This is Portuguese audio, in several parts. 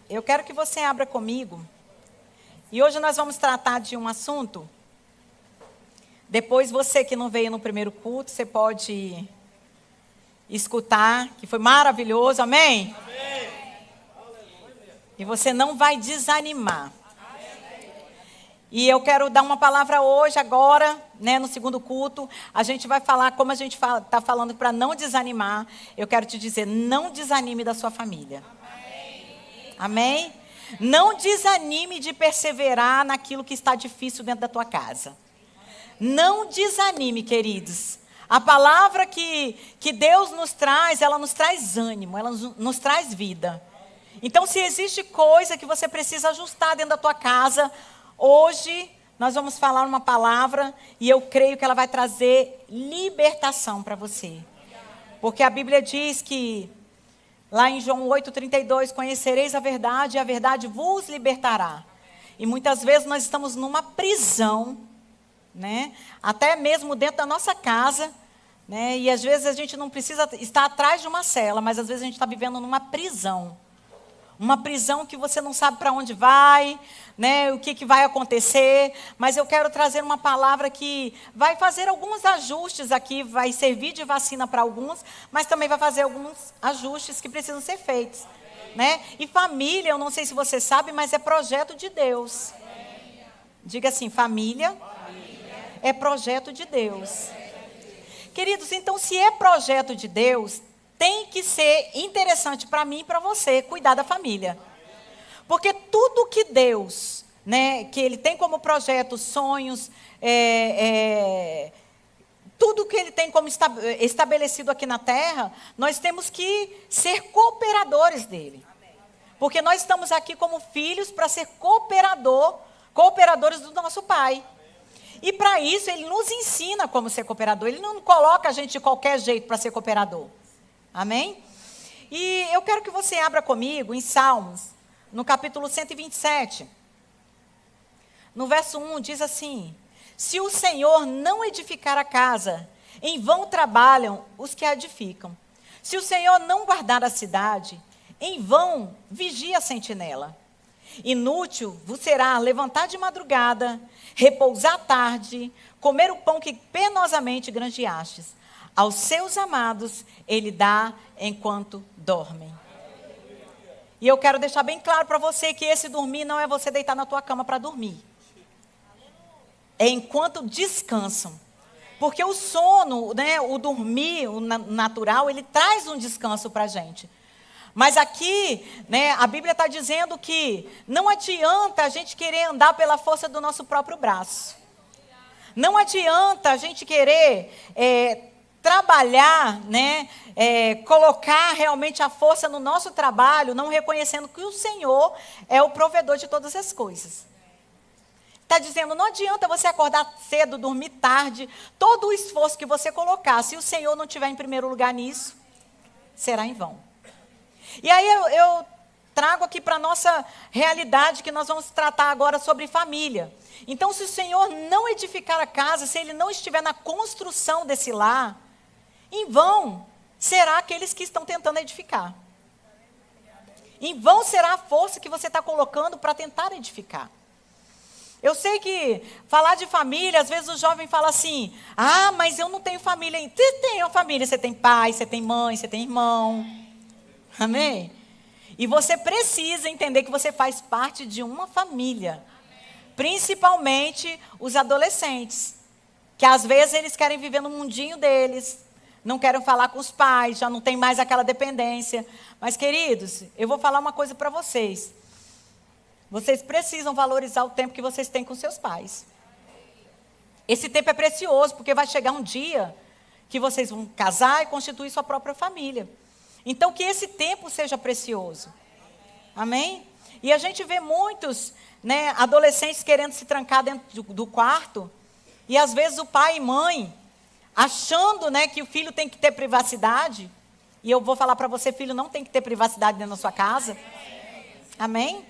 Eu quero que você abra comigo. E hoje nós vamos tratar de um assunto. Depois você que não veio no primeiro culto, você pode escutar, que foi maravilhoso, amém? Amém. E você não vai desanimar. E eu quero dar uma palavra hoje, agora, no segundo culto. A gente vai falar, como a gente está falando para não desanimar. Eu quero te dizer, não desanime da sua família. Amém? Não desanime de perseverar naquilo que está difícil dentro da tua casa. Não desanime, queridos. A palavra que Deus nos traz, ela nos traz ânimo, ela nos traz vida. Então, se existe coisa que você precisa ajustar dentro da tua casa, hoje nós vamos falar uma palavra e eu creio que ela vai trazer libertação para você. Porque a Bíblia diz que, lá em João 8,32, conhecereis a verdade e a verdade vos libertará. E muitas vezes nós estamos numa prisão, até mesmo dentro da nossa casa, e às vezes a gente não precisa estar atrás de uma cela, mas às vezes a gente está vivendo numa prisão. Uma prisão que você não sabe para onde vai, o que vai acontecer. Mas eu quero trazer uma palavra que vai fazer alguns ajustes aqui, vai servir de vacina para alguns, mas também vai fazer alguns ajustes que precisam ser feitos. E família, eu não sei se você sabe, mas é projeto de Deus. Diga assim, família é projeto de Deus. Queridos, então se é projeto de Deus, tem que ser interessante para mim e para você cuidar da família. Porque tudo que Deus, que Ele tem como projeto, sonhos, tudo que Ele tem como estabelecido aqui na terra, nós temos que ser cooperadores dEle. Porque nós estamos aqui como filhos para ser cooperadores do nosso Pai. E para isso Ele nos ensina como ser cooperador. Ele não coloca a gente de qualquer jeito para ser cooperador. Amém? E eu quero que você abra comigo em Salmos, no capítulo 127. No verso 1 diz assim: se o Senhor não edificar a casa, em vão trabalham os que a edificam. Se o Senhor não guardar a cidade, em vão vigia a sentinela. Inútil vos será levantar de madrugada, repousar à tarde, comer o pão que penosamente granjeastes. Aos seus amados ele dá enquanto dormem. E eu quero deixar bem claro para você que esse dormir não é você deitar na tua cama para dormir. É enquanto descansam. Porque o sono, o dormir, o natural, ele traz um descanso para a gente. Mas aqui, a Bíblia está dizendo que não adianta a gente querer andar pela força do nosso próprio braço. Não adianta a gente querer trabalhar, colocar realmente a força no nosso trabalho, não reconhecendo que o Senhor é o provedor de todas as coisas. Está dizendo, não adianta você acordar cedo, dormir tarde, todo o esforço que você colocar, se o Senhor não estiver em primeiro lugar nisso, será em vão. E aí eu trago aqui para a nossa realidade, que nós vamos tratar agora sobre família. Então, se o Senhor não edificar a casa, se Ele não estiver na construção desse lar, em vão será aqueles que estão tentando edificar. Em vão será a força que você está colocando para tentar edificar. Eu sei que falar de família, às vezes o jovem fala assim, mas eu não tenho família. Você tem uma família, você tem pai, você tem mãe, você tem irmão. Amém? E você precisa entender que você faz parte de uma família. Principalmente os adolescentes. Que às vezes eles querem viver no mundinho deles. Não querem falar com os pais, já não tem mais aquela dependência. Mas, queridos, eu vou falar uma coisa para vocês. Vocês precisam valorizar o tempo que vocês têm com seus pais. Esse tempo é precioso, porque vai chegar um dia que vocês vão casar e constituir sua própria família. Então, que esse tempo seja precioso. Amém? E a gente vê muitos, adolescentes querendo se trancar dentro do quarto. E às vezes o pai e mãe, achando, que o filho tem que ter privacidade. E eu vou falar para você, filho não tem que ter privacidade dentro da sua casa. Amém?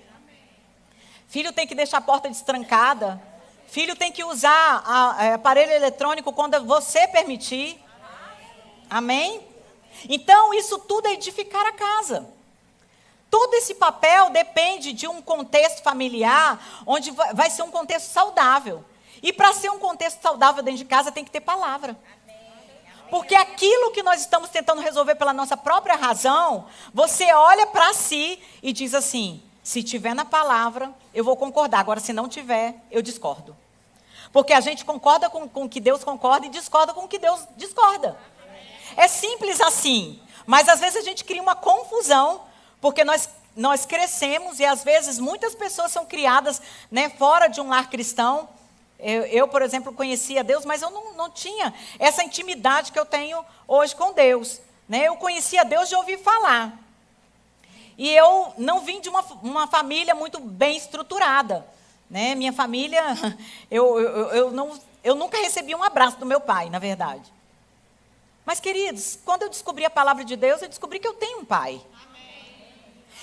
Filho tem que deixar a porta destrancada. Filho tem que usar aparelho eletrônico quando você permitir. Amém? Então, isso tudo é edificar a casa. Todo esse papel depende de um contexto familiar, onde vai ser um contexto saudável. E para ser um contexto saudável dentro de casa, tem que ter palavra. Porque aquilo que nós estamos tentando resolver pela nossa própria razão, você olha para si e diz assim: se tiver na palavra, eu vou concordar. Agora, se não tiver, eu discordo. Porque a gente concorda com o que Deus concorda e discorda com o que Deus discorda. É simples assim. Mas às vezes a gente cria uma confusão, porque nós crescemos e às vezes muitas pessoas são criadas, né, fora de um lar cristão. Eu, por exemplo, conhecia Deus, mas eu não tinha essa intimidade que eu tenho hoje com Deus. Né? Eu conhecia Deus de ouvir falar. E eu não vim de uma família muito bem estruturada. Né? Minha família, eu nunca recebi um abraço do meu pai, na verdade. Mas, queridos, quando eu descobri a palavra de Deus, eu descobri que eu tenho um pai.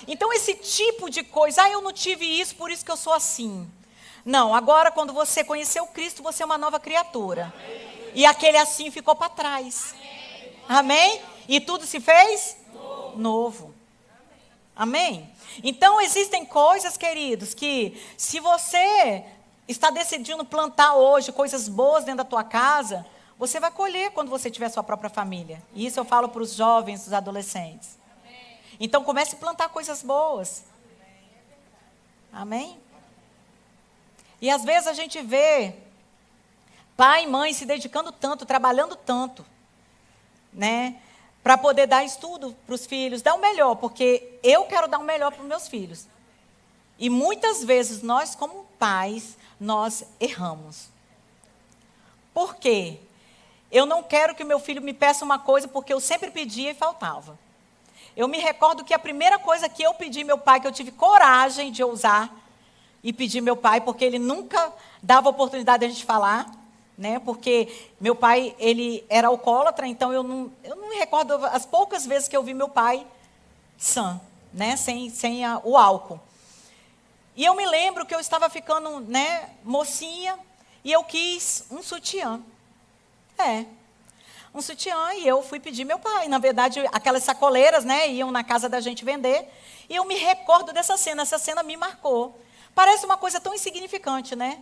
Então, esse tipo de coisa, eu não tive isso, por isso que eu sou assim. Não, agora quando você conheceu Cristo, você é uma nova criatura. E aquele assim ficou para trás. Amém? E tudo se fez novo. Amém? Então existem coisas, queridos, que se você está decidindo plantar hoje coisas boas dentro da tua casa, você vai colher quando você tiver sua própria família. E isso eu falo para os jovens, os adolescentes. Então comece a plantar coisas boas. Amém? E às vezes a gente vê pai e mãe se dedicando tanto, trabalhando tanto, né, para poder dar estudo para os filhos, dar o melhor, porque eu quero dar o melhor para os meus filhos. E muitas vezes nós, como pais, nós erramos. Por quê? Eu não quero que o meu filho me peça uma coisa porque eu sempre pedia e faltava. Eu me recordo que a primeira coisa que eu pedi meu pai, que eu tive coragem de ousar, e pedi meu pai, porque ele nunca dava oportunidade de a gente falar, né? Porque meu pai, ele era alcoólatra, então eu não me recordo as poucas vezes que eu vi meu pai sã, né? Sem o álcool. E eu me lembro que eu estava ficando, né, mocinha, e eu quis um sutiã. Um sutiã, e eu fui pedir meu pai. Na verdade, aquelas sacoleiras, né, iam na casa da gente vender, e eu me recordo dessa cena, essa cena me marcou. Parece uma coisa tão insignificante, né?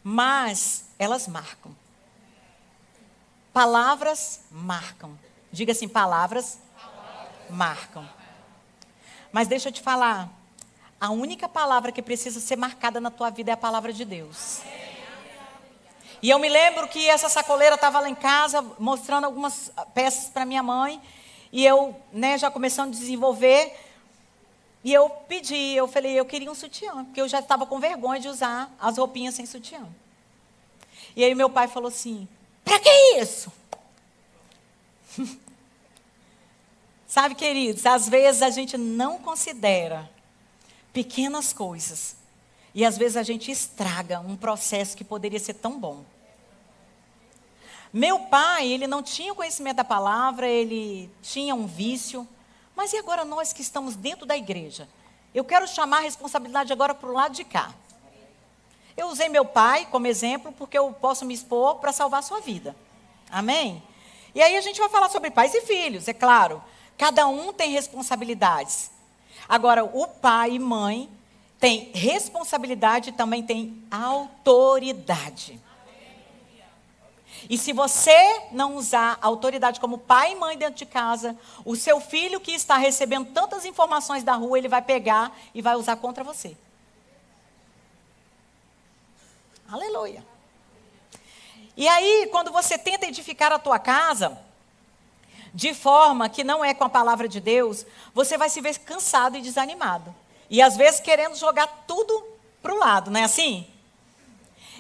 Mas elas marcam. Palavras marcam. Diga assim, palavras marcam. Mas deixa eu te falar, a única palavra que precisa ser marcada na tua vida é a palavra de Deus. E eu me lembro que essa sacoleira estava lá em casa, mostrando algumas peças para minha mãe, e eu, né, já começando a desenvolver. E eu pedi, eu falei, eu queria um sutiã, porque eu já estava com vergonha de usar as roupinhas sem sutiã. E aí meu pai falou assim, para que isso? Sabe, queridos, às vezes a gente não considera pequenas coisas. E às vezes a gente estraga um processo que poderia ser tão bom. Meu pai, ele não tinha conhecimento da palavra, ele tinha um vício. Mas e agora nós que estamos dentro da igreja? Eu quero chamar a responsabilidade agora para o lado de cá. Eu usei meu pai como exemplo porque eu posso me expor para salvar a sua vida. Amém? E aí a gente vai falar sobre pais e filhos, é claro. Cada um tem responsabilidades. Agora, o pai e mãe têm responsabilidade e também têm autoridade. E se você não usar a autoridade como pai e mãe dentro de casa, o seu filho que está recebendo tantas informações da rua, ele vai pegar e vai usar contra você. Aleluia. E aí, quando você tenta edificar a tua casa, de forma que não é com a palavra de Deus, você vai se ver cansado e desanimado. E às vezes querendo jogar tudo para o lado, não é assim?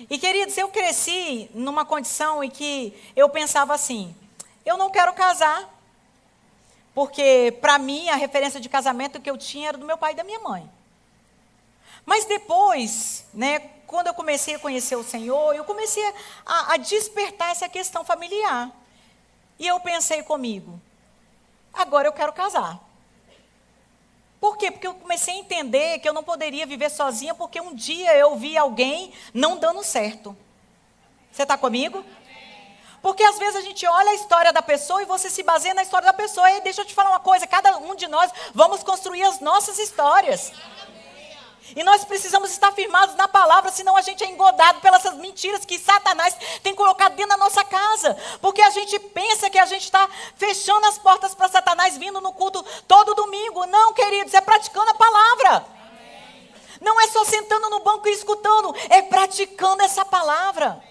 E, queridos, eu cresci numa condição em que eu pensava assim, eu não quero casar, porque, para mim, a referência de casamento que eu tinha era do meu pai e da minha mãe. Mas depois, né, quando eu comecei a conhecer o Senhor, eu comecei a despertar essa questão familiar. E eu pensei comigo, agora eu quero casar. Por quê? Porque eu comecei a entender que eu não poderia viver sozinha, porque um dia eu vi alguém não dando certo. Você está comigo? Porque às vezes a gente olha a história da pessoa e você se baseia na história da pessoa. E deixa eu te falar uma coisa, cada um de nós vamos construir as nossas histórias. E nós precisamos estar firmados na palavra, senão a gente é engodado pelas mentiras que Satanás tem colocado dentro da nossa casa. Porque a gente pensa que a gente está fechando as portas para Satanás vindo no culto todo domingo. Não, queridos, é praticando a palavra. Não é só sentando no banco e escutando, é praticando essa palavra.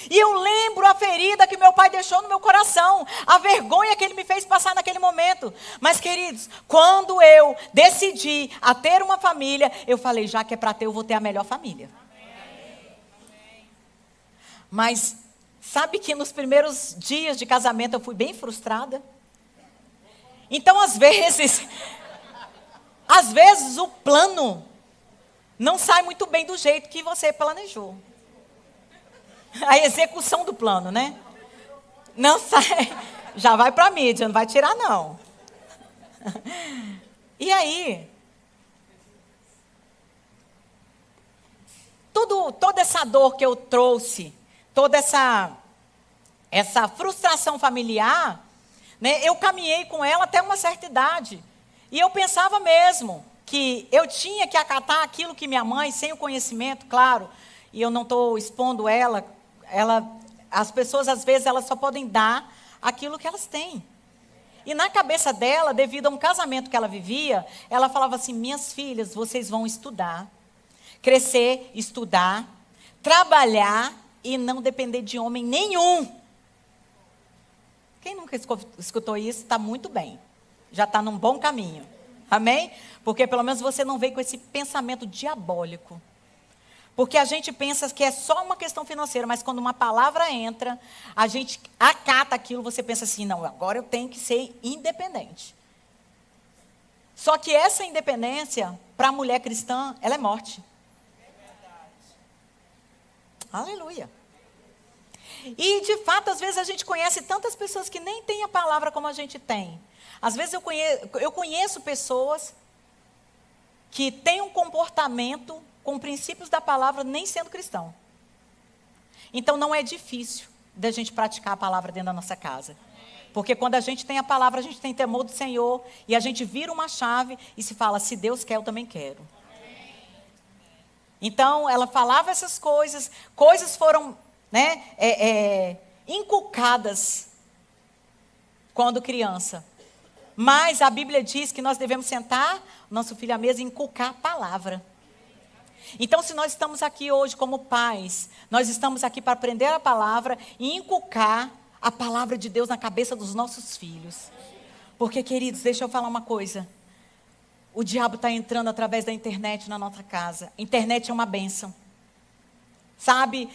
E eu lembro a ferida que meu pai deixou no meu coração, a vergonha que ele me fez passar naquele momento. Mas, queridos, quando eu decidi a ter uma família, eu falei, já que é para ter, eu vou ter a melhor família. Mas, sabe que nos primeiros dias de casamento eu fui bem frustrada? Então, às vezes o plano não sai muito bem do jeito que você planejou. A execução do plano, né? Não sai, já vai para a mídia, não vai tirar não. E aí, toda essa dor que eu trouxe, toda essa frustração familiar, né, eu caminhei com ela até uma certa idade. E eu pensava mesmo que eu tinha que acatar aquilo que minha mãe, sem o conhecimento, claro, e eu não estou expondo ela, as pessoas, às vezes, elas só podem dar aquilo que elas têm. E na cabeça dela, devido a um casamento que ela vivia, ela falava assim, minhas filhas, vocês vão estudar, crescer, estudar, trabalhar e não depender de homem nenhum. Quem nunca escutou isso, está muito bem. Já está num bom caminho. Amém? Porque pelo menos você não veio com esse pensamento diabólico. Porque a gente pensa que é só uma questão financeira, mas quando uma palavra entra, a gente acata aquilo, você pensa assim, não, agora eu tenho que ser independente. Só que essa independência, para a mulher cristã, ela é morte. Aleluia. E, de fato, às vezes a gente conhece tantas pessoas que nem têm a palavra como a gente tem. Às vezes eu conheço pessoas que têm um comportamento com princípios da palavra, nem sendo cristão. Então, não é difícil da gente praticar a palavra dentro da nossa casa. Porque quando a gente tem a palavra, a gente tem temor do Senhor, e a gente vira uma chave e se fala, se Deus quer, eu também quero. Então, ela falava essas coisas foram, inculcadas quando criança. Mas a Bíblia diz que nós devemos sentar nosso filho à mesa e inculcar a palavra. Então, se nós estamos aqui hoje como pais, nós estamos aqui para aprender a palavra e inculcar a palavra de Deus na cabeça dos nossos filhos. Porque, queridos, deixa eu falar uma coisa. O diabo está entrando através da internet na nossa casa. A internet é uma bênção. Sabe,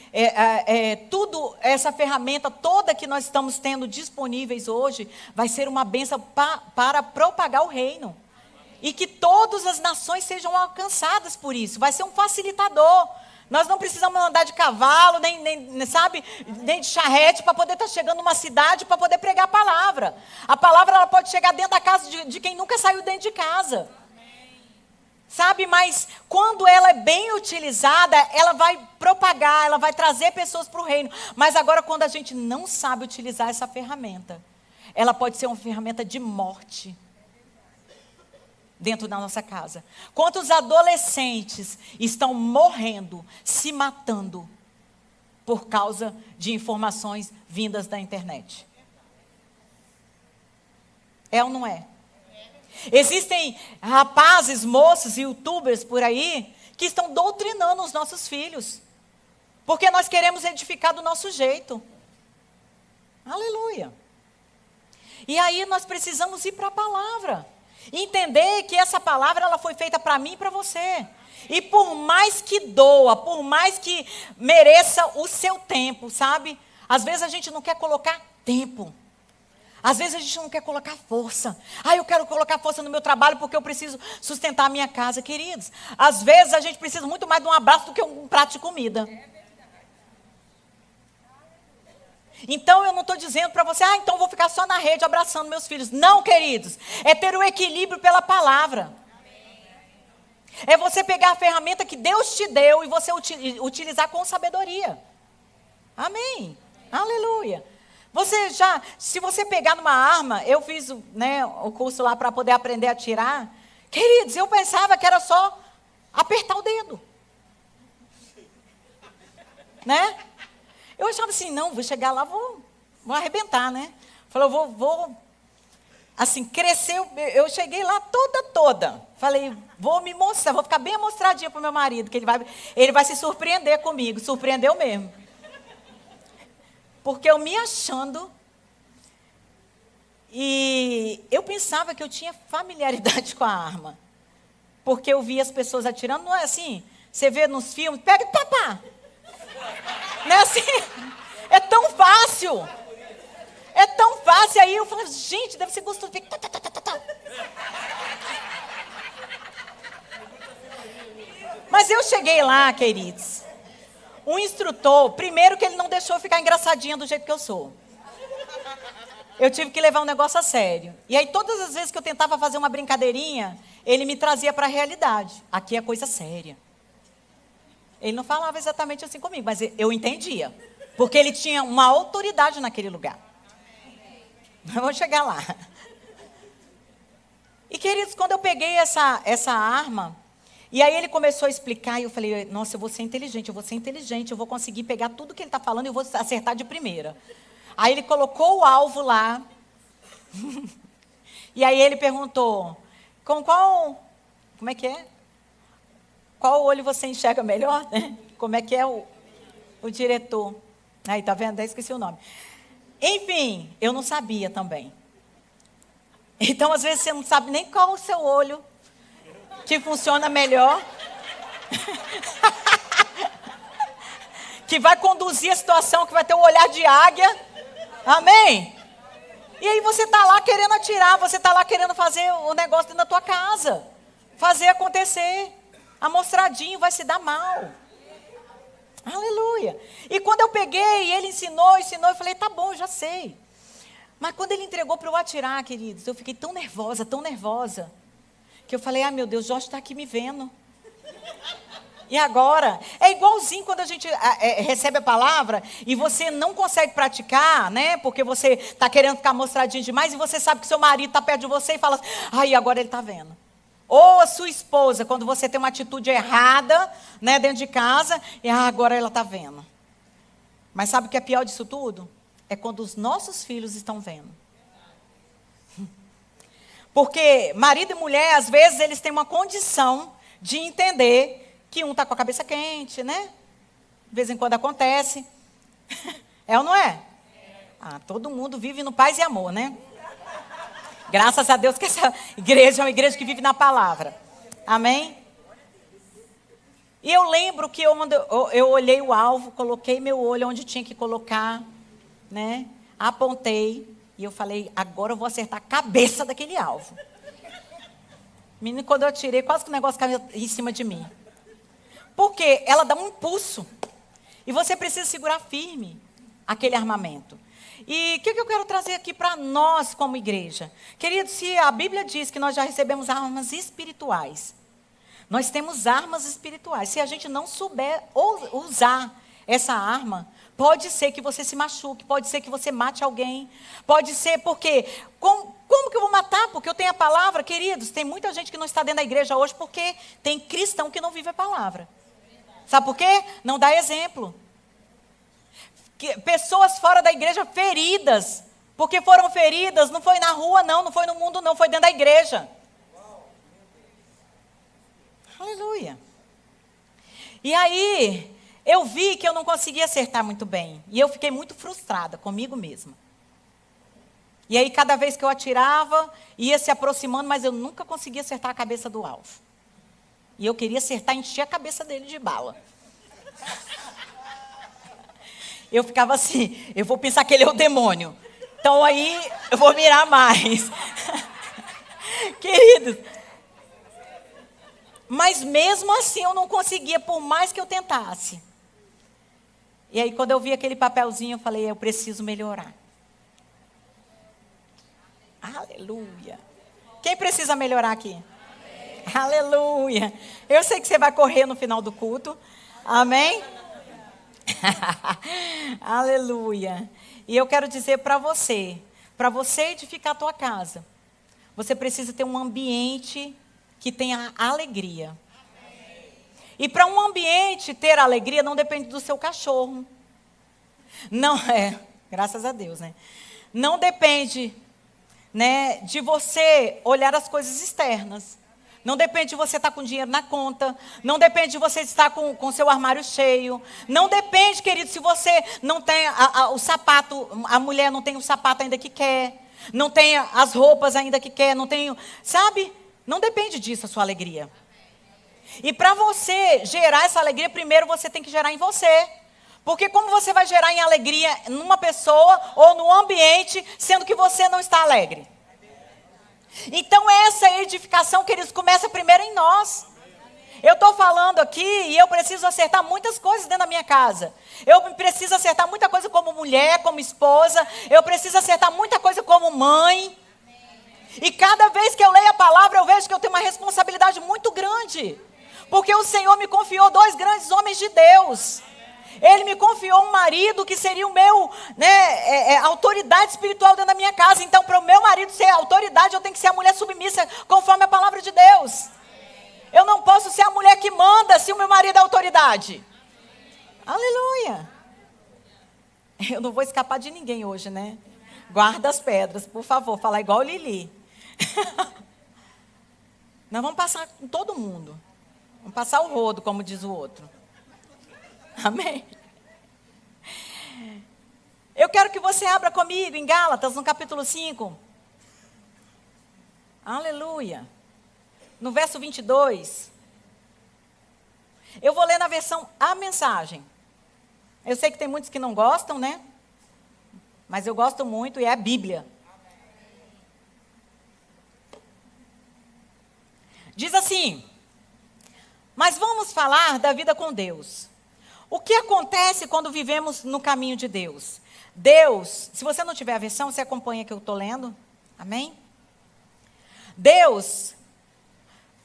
tudo, essa ferramenta toda que nós estamos tendo disponíveis hoje, vai ser uma bênção para propagar o reino. E que todas as nações sejam alcançadas por isso. Vai ser um facilitador. Nós não precisamos andar de cavalo, nem de charrete para poder estar chegando numa cidade para poder pregar a palavra. A palavra ela pode chegar dentro da casa de quem nunca saiu dentro de casa. Sabe, mas quando ela é bem utilizada, ela vai propagar, ela vai trazer pessoas para o reino. Mas agora, quando a gente não sabe utilizar essa ferramenta, ela pode ser uma ferramenta de morte dentro da nossa casa. Quantos adolescentes estão morrendo, se matando, por causa de informações vindas da internet? É ou não é? Existem rapazes, moços, youtubers por aí, que estão doutrinando os nossos filhos. Porque nós queremos edificar do nosso jeito. Aleluia. E aí nós precisamos ir para a palavra. Entender que essa palavra ela foi feita para mim e para você. E por mais que doa, por mais que mereça o seu tempo, sabe? Às vezes a gente não quer colocar tempo. Às vezes a gente não quer colocar força. Eu quero colocar força no meu trabalho porque eu preciso sustentar a minha casa. Queridos, às vezes a gente precisa muito mais de um abraço do que um prato de comida. Então, eu não estou dizendo para você, então eu vou ficar só na rede abraçando meus filhos. Não, queridos. É ter o equilíbrio pela palavra. É você pegar a ferramenta que Deus te deu e você utilizar com sabedoria. Amém. Aleluia. Se você pegar numa arma, eu fiz, né, o curso lá para poder aprender a atirar. Queridos, eu pensava que era só apertar o dedo. Né? Eu achava assim, não, vou chegar lá, vou arrebentar, né? Falei, eu vou assim, crescer. Eu cheguei lá toda. Falei, vou me mostrar, vou ficar bem amostradinha para o meu marido, que ele vai se surpreender comigo. Surpreendeu mesmo. Porque eu me achando, e eu pensava que eu tinha familiaridade com a arma. Porque eu via as pessoas atirando, não é assim? Você vê nos filmes, pega e pá. Não é assim? É tão fácil. É tão fácil. Aí eu falo, gente, deve ser gostoso. Mas eu cheguei lá, queridos. O instrutor, primeiro que ele não deixou eu ficar engraçadinha do jeito que eu sou. Eu tive que levar um negócio a sério. E aí, todas as vezes que eu tentava fazer uma brincadeirinha, ele me trazia para a realidade. Aqui é coisa séria. Ele não falava exatamente assim comigo, mas eu entendia. Porque ele tinha uma autoridade naquele lugar. Vamos chegar lá. E, queridos, quando eu peguei essa arma, e aí ele começou a explicar, e eu falei, nossa, eu vou ser inteligente, eu vou conseguir pegar tudo que ele está falando e eu vou acertar de primeira. Aí ele colocou o alvo lá, e aí ele perguntou, como é que é? Qual olho você enxerga melhor, né? Como é que é o diretor? Aí, tá vendo? Até esqueci o nome. Enfim, eu não sabia também. Então, às vezes, você não sabe nem qual o seu olho que funciona melhor. Que vai conduzir a situação, que vai ter o olhar de águia. Amém? E aí você está lá querendo atirar, você está lá querendo fazer o negócio dentro da tua casa. Fazer acontecer. Amostradinho vai se dar mal. Aleluia. E quando eu peguei, ele ensinou, eu falei, tá bom, já sei. Mas quando ele entregou para eu atirar, queridos, eu fiquei tão nervosa, que eu falei, meu Deus, Jorge está aqui me vendo. E agora? É igualzinho quando a gente recebe a palavra e você não consegue praticar, né? Porque você está querendo ficar mostradinho demais e você sabe que seu marido está perto de você e fala, agora ele está vendo. Ou a sua esposa, quando você tem uma atitude errada, né, dentro de casa, e agora ela está vendo. Mas sabe o que é pior disso tudo? É quando os nossos filhos estão vendo. Porque marido e mulher, às vezes, eles têm uma condição de entender que um está com a cabeça quente, né? De vez em quando acontece. É ou não é? Todo mundo vive no paz e amor, né? Graças a Deus que essa igreja é uma igreja que vive na palavra. Amém? E eu lembro que eu olhei o alvo, coloquei meu olho onde tinha que colocar, né? Apontei e eu falei, agora eu vou acertar a cabeça daquele alvo. Menino, quando eu atirei, quase que o negócio caiu em cima de mim. Porque ela dá um impulso. E você precisa segurar firme aquele armamento. E o que eu quero trazer aqui para nós como igreja? Queridos, se a Bíblia diz que nós já recebemos armas espirituais, nós temos armas espirituais. Se a gente não souber usar essa arma, pode ser que você se machuque, pode ser que você mate alguém, pode ser porque... Como que eu vou matar? Porque eu tenho a palavra, queridos. Tem muita gente que não está dentro da igreja hoje porque tem cristão que não vive a palavra. Sabe por quê? Não dá exemplo. Pessoas fora da igreja feridas, porque foram feridas, não foi na rua não foi no mundo não, foi dentro da igreja. Aleluia. E aí, eu vi que eu não conseguia acertar muito bem, e eu fiquei muito frustrada comigo mesma. E aí, cada vez que eu atirava, ia se aproximando, mas eu nunca conseguia acertar a cabeça do alvo. E eu queria acertar, encher a cabeça dele de bala. Eu ficava assim, eu vou pensar que ele é o demônio. Então aí eu vou mirar mais. Queridos. Mas mesmo assim eu não conseguia, por mais que eu tentasse. E aí quando eu vi aquele papelzinho, eu falei, eu preciso melhorar. Aleluia. Quem precisa melhorar aqui? Amém. Aleluia. Eu sei que você vai correr no final do culto. Amém? Aleluia. E eu quero dizer para você edificar a tua casa, você precisa ter um ambiente que tenha alegria. E para um ambiente ter alegria não depende do seu cachorro. Não é, graças a Deus, né? Não depende, né, de você olhar as coisas externas. Não depende de você estar com dinheiro na conta. Não depende de você estar com seu armário cheio. Não depende, querido, se você não tem o sapato, a mulher não tem o sapato ainda que quer. Não tem as roupas ainda que quer. Não tem, sabe? Não depende disso a sua alegria. E para você gerar essa alegria, primeiro você tem que gerar em você. Porque como você vai gerar em alegria numa pessoa ou no ambiente, sendo que você não está alegre? Então essa edificação, queridos, começa primeiro em nós. Eu estou falando aqui e eu preciso acertar muitas coisas dentro da minha casa. Eu preciso acertar muita coisa como mulher, como esposa. Eu preciso acertar muita coisa como mãe. E cada vez que eu leio a palavra, eu vejo que eu tenho uma responsabilidade muito grande. Porque o Senhor me confiou 2 grandes homens de Deus. Ele me confiou um marido que seria o meu, né, autoridade espiritual dentro da minha casa. Então, para o meu marido ser autoridade, eu tenho que ser a mulher submissa, conforme a palavra de Deus. Eu não posso ser a mulher que manda se o meu marido é autoridade. Aleluia. Eu não vou escapar de ninguém hoje, né? Guarda as pedras, por favor, fala igual Lili. Nós vamos passar com todo mundo. Vamos passar o rodo, como diz o outro. Amém? Eu quero que você abra comigo em Gálatas, no capítulo 5. Aleluia. No verso 22. Eu vou ler na versão A Mensagem. Eu sei que tem muitos que não gostam, né? Mas eu gosto muito e é a Bíblia. Diz assim: mas vamos falar da vida com Deus. O que acontece quando vivemos no caminho de Deus? Deus, se você não tiver a versão, você acompanha que eu estou lendo. Amém? Deus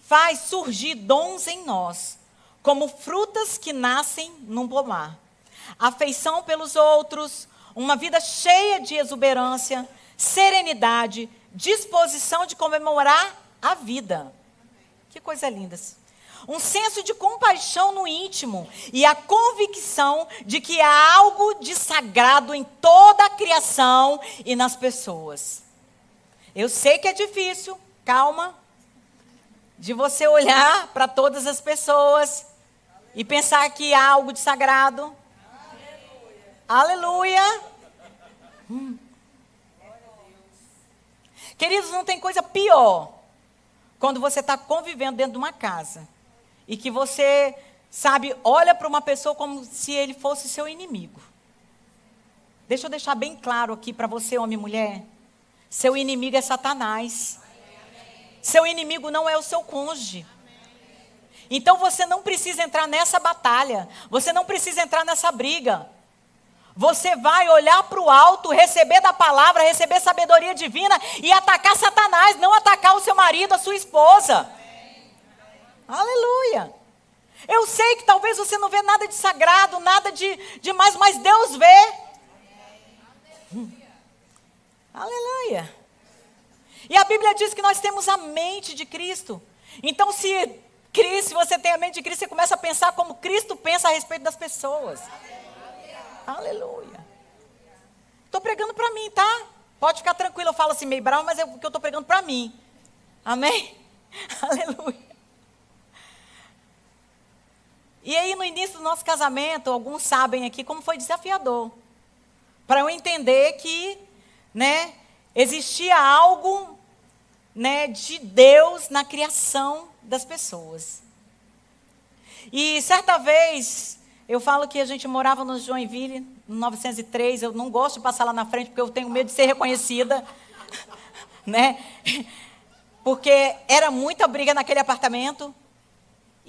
faz surgir dons em nós, como frutas que nascem num pomar. Afeição pelos outros, uma vida cheia de exuberância, serenidade, disposição de comemorar a vida. Que coisa linda. Um senso de compaixão no íntimo e a convicção de que há algo de sagrado em toda a criação e nas pessoas. Eu sei que é difícil, calma, de você olhar para todas as pessoas e pensar que há algo de sagrado. Aleluia. Queridos, não tem coisa pior quando você está convivendo dentro de uma casa e que você, sabe, olha para uma pessoa como se ele fosse seu inimigo. Deixa eu deixar bem claro aqui para você, homem e mulher. Seu inimigo é Satanás. Seu inimigo não é o seu cônjuge. Então você não precisa entrar nessa batalha. Você não precisa entrar nessa briga. Você vai olhar para o alto, receber da palavra, receber sabedoria divina e atacar Satanás, não atacar o seu marido, a sua esposa. Aleluia. Eu sei que talvez você não vê nada de sagrado, nada de mais, mas Deus vê. Aleluia. E a Bíblia diz que nós temos a mente de Cristo. Então, se você tem a mente de Cristo, você começa a pensar como Cristo pensa a respeito das pessoas. Aleluia. Estou pregando para mim, tá? Pode ficar tranquilo, eu falo assim meio bravo, mas é porque eu estou pregando para mim. Amém? Aleluia. E aí, no início do nosso casamento, alguns sabem aqui como foi desafiador. Para eu entender que, né, existia algo, né, de Deus na criação das pessoas. E certa vez, eu falo que a gente morava no Joinville, no 903, eu não gosto de passar lá na frente, porque eu tenho medo de ser reconhecida, né? Porque era muita briga naquele apartamento.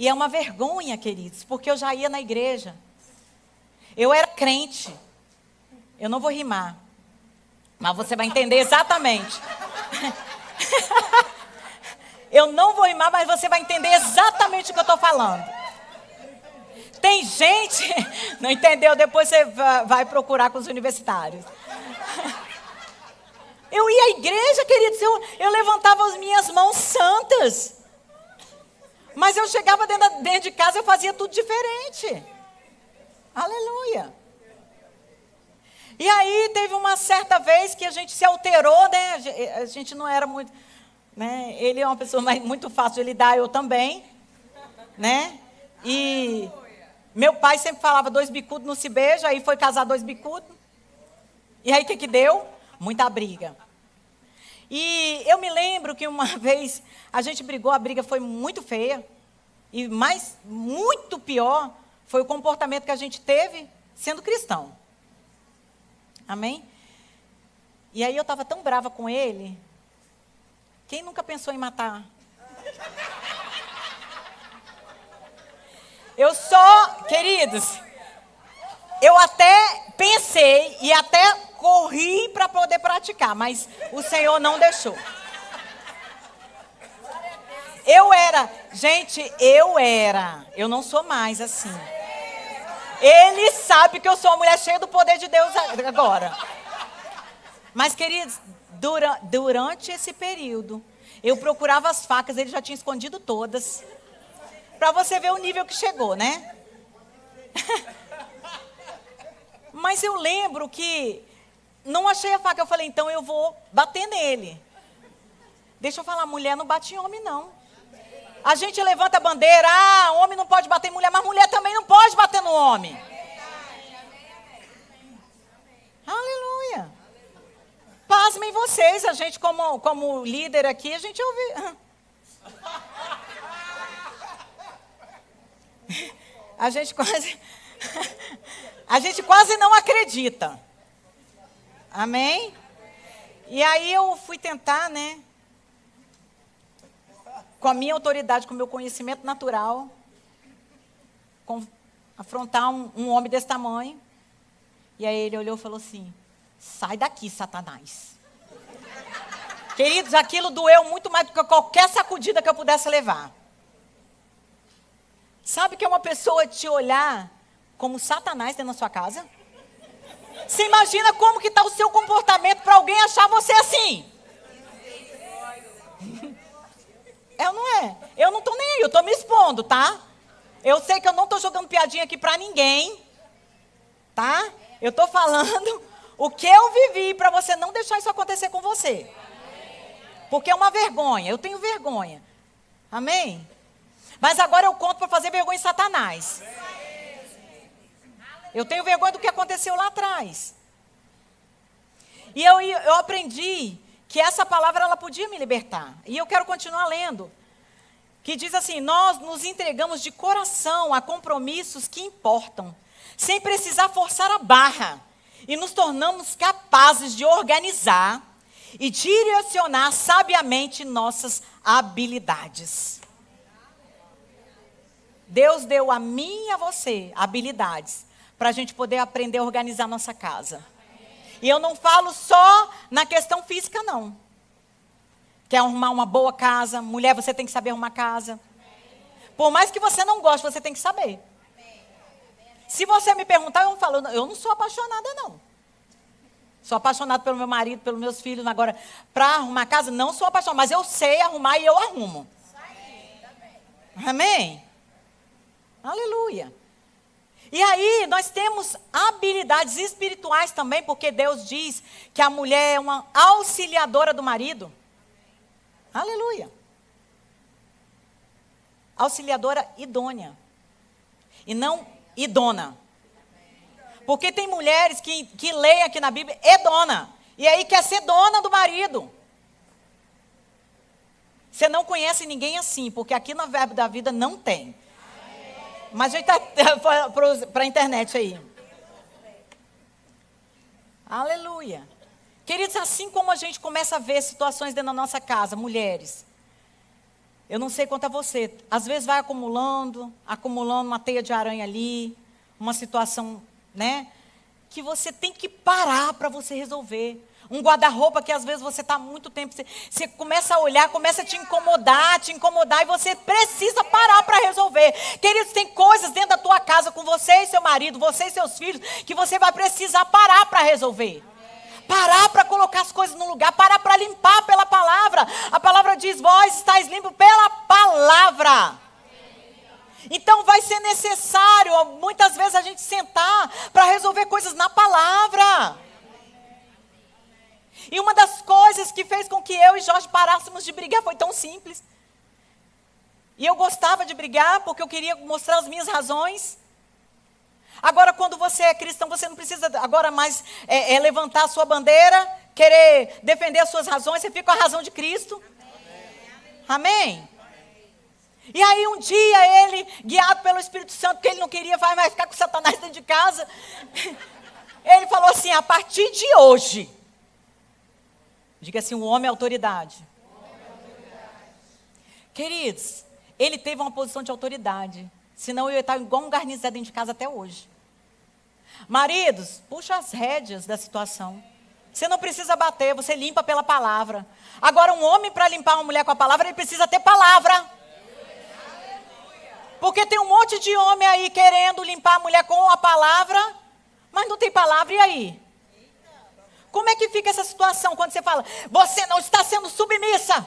E é uma vergonha, queridos, porque eu já ia na igreja. Eu era crente. Eu não vou rimar, mas você vai entender exatamente. Eu não vou rimar, mas você vai entender exatamente o que eu estou falando. Tem gente, não entendeu? Depois você vai procurar com os universitários. Eu ia à igreja, queridos, eu levantava as minhas mãos santas. Mas eu chegava dentro de casa e eu fazia tudo diferente. Aleluia. E aí teve uma certa vez que a gente se alterou, né? A gente não era muito, né? Ele é uma pessoa muito fácil de lidar, eu também, né? E meu pai sempre falava 2 bicudos não se beijam, aí foi casar 2 bicudos. E aí o que deu? Muita briga. E eu me lembro que uma vez a gente brigou, a briga foi muito feia. E mais, muito pior, foi o comportamento que a gente teve sendo cristão. Amém? E aí eu estava tão brava com ele. Quem nunca pensou em matar? Queridos, eu até pensei e até corri para poder praticar, mas o Senhor não deixou. Eu não sou mais assim. Ele sabe que eu sou uma mulher cheia do poder de Deus agora. Mas, queridos, durante esse período, eu procurava as facas, ele já tinha escondido todas. Para você ver o nível que chegou, né? Mas eu lembro que não achei a faca. Eu falei, então eu vou bater nele. Deixa eu falar, mulher não bate em homem, não. A gente levanta a bandeira, homem não pode bater em mulher, mas mulher também não pode bater no homem. Aleluia. Pasmem vocês, a gente como líder aqui, a gente ouve. A gente quase não acredita. Amém? E aí eu fui tentar, né? Com a minha autoridade, com o meu conhecimento natural, afrontar um homem desse tamanho. E aí ele olhou e falou assim, sai daqui, Satanás. Queridos, aquilo doeu muito mais do que qualquer sacudida que eu pudesse levar. Sabe que é uma pessoa te olhar como Satanás dentro da sua casa? Você imagina como que está o seu comportamento para alguém achar você assim? Eu não é. Eu não estou nem aí, eu estou me expondo, tá? Eu sei que eu não estou jogando piadinha aqui para ninguém, tá? Eu estou falando o que eu vivi para você não deixar isso acontecer com você. Porque é uma vergonha, eu tenho vergonha. Amém? Mas agora eu conto para fazer vergonha em Satanás. Eu tenho vergonha do que aconteceu lá atrás. E eu aprendi que essa palavra ela podia me libertar. E eu quero continuar lendo. Que diz assim, nós nos entregamos de coração a compromissos que importam, sem precisar forçar a barra. E nos tornamos capazes de organizar e direcionar sabiamente nossas habilidades. Deus deu a mim e a você habilidades para a gente poder aprender a organizar nossa casa. E eu não falo só na questão física, não. Quer arrumar uma boa casa? Mulher, você tem que saber arrumar casa. Por mais que você não goste, você tem que saber. Se você me perguntar, eu falo, eu não sou apaixonada, não. Sou apaixonada pelo meu marido, pelos meus filhos. Agora, para arrumar casa, não sou apaixonada. Mas eu sei arrumar e eu arrumo. Amém? Aleluia. E aí, nós temos habilidades espirituais também, porque Deus diz que a mulher é uma auxiliadora do marido. Aleluia. Auxiliadora idônea. E não idona. Porque tem mulheres que leem aqui na Bíblia, dona. E aí quer ser dona do marido. Você não conhece ninguém assim, porque aqui no Verbo da Vida não tem. Mas a gente está para a internet aí. Aleluia. Queridos, assim como a gente começa a ver situações dentro da nossa casa, mulheres, eu não sei quanto a você, às vezes vai acumulando uma teia de aranha ali, uma situação, né, que você tem que parar para você resolver. Um guarda-roupa que às vezes você está há muito tempo, você começa a olhar, começa a te incomodar, e você precisa parar para resolver. resolver. Queridos, tem coisas dentro da tua casa com você e seu marido, você e seus filhos, que você vai precisar parar para resolver. Parar para colocar as coisas no lugar, parar para limpar pela palavra. A palavra diz, vós estáis limpos pela palavra. Então vai ser necessário, muitas vezes, a gente sentar para resolver coisas na palavra. E uma das coisas que fez com que eu e Jorge parássemos de brigar foi tão simples. E eu gostava de brigar porque eu queria mostrar as minhas razões. Agora, quando você é cristão, você não precisa agora mais levantar a sua bandeira, querer defender as suas razões, você fica com a razão de Cristo. Amém? E aí um dia ele, guiado pelo Espírito Santo, porque ele não queria mais ficar com Satanás dentro de casa, ele falou assim, a partir de hoje, diga assim, o homem é autoridade. Queridos, ele teve uma posição de autoridade, senão eu ia estar igual um garnizado dentro de casa até hoje. Maridos, puxa as rédeas da situação. Você não precisa bater, você limpa pela palavra. Agora, um homem para limpar uma mulher com a palavra, ele precisa ter palavra. Porque tem um monte de homem aí querendo limpar a mulher com a palavra, mas não tem palavra, e aí? Como é que fica essa situação quando você fala, você não está sendo submissa?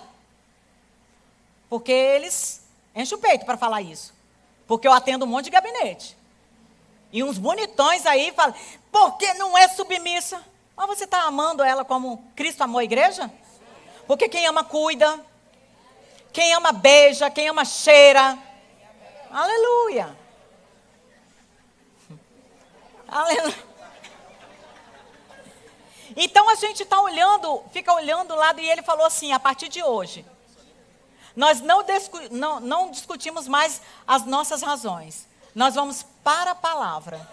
Porque eles enchem o peito para falar isso. Porque eu atendo um monte de gabinete. E uns bonitões aí falam, porque não é submissa? Mas você está amando ela como Cristo amou a igreja? Porque quem ama cuida. Quem ama beija, quem ama cheira. Aleluia. Aleluia. Então a gente está olhando, fica olhando o lado e ele falou assim, a partir de hoje, nós não discutimos mais as nossas razões. Nós vamos para a palavra.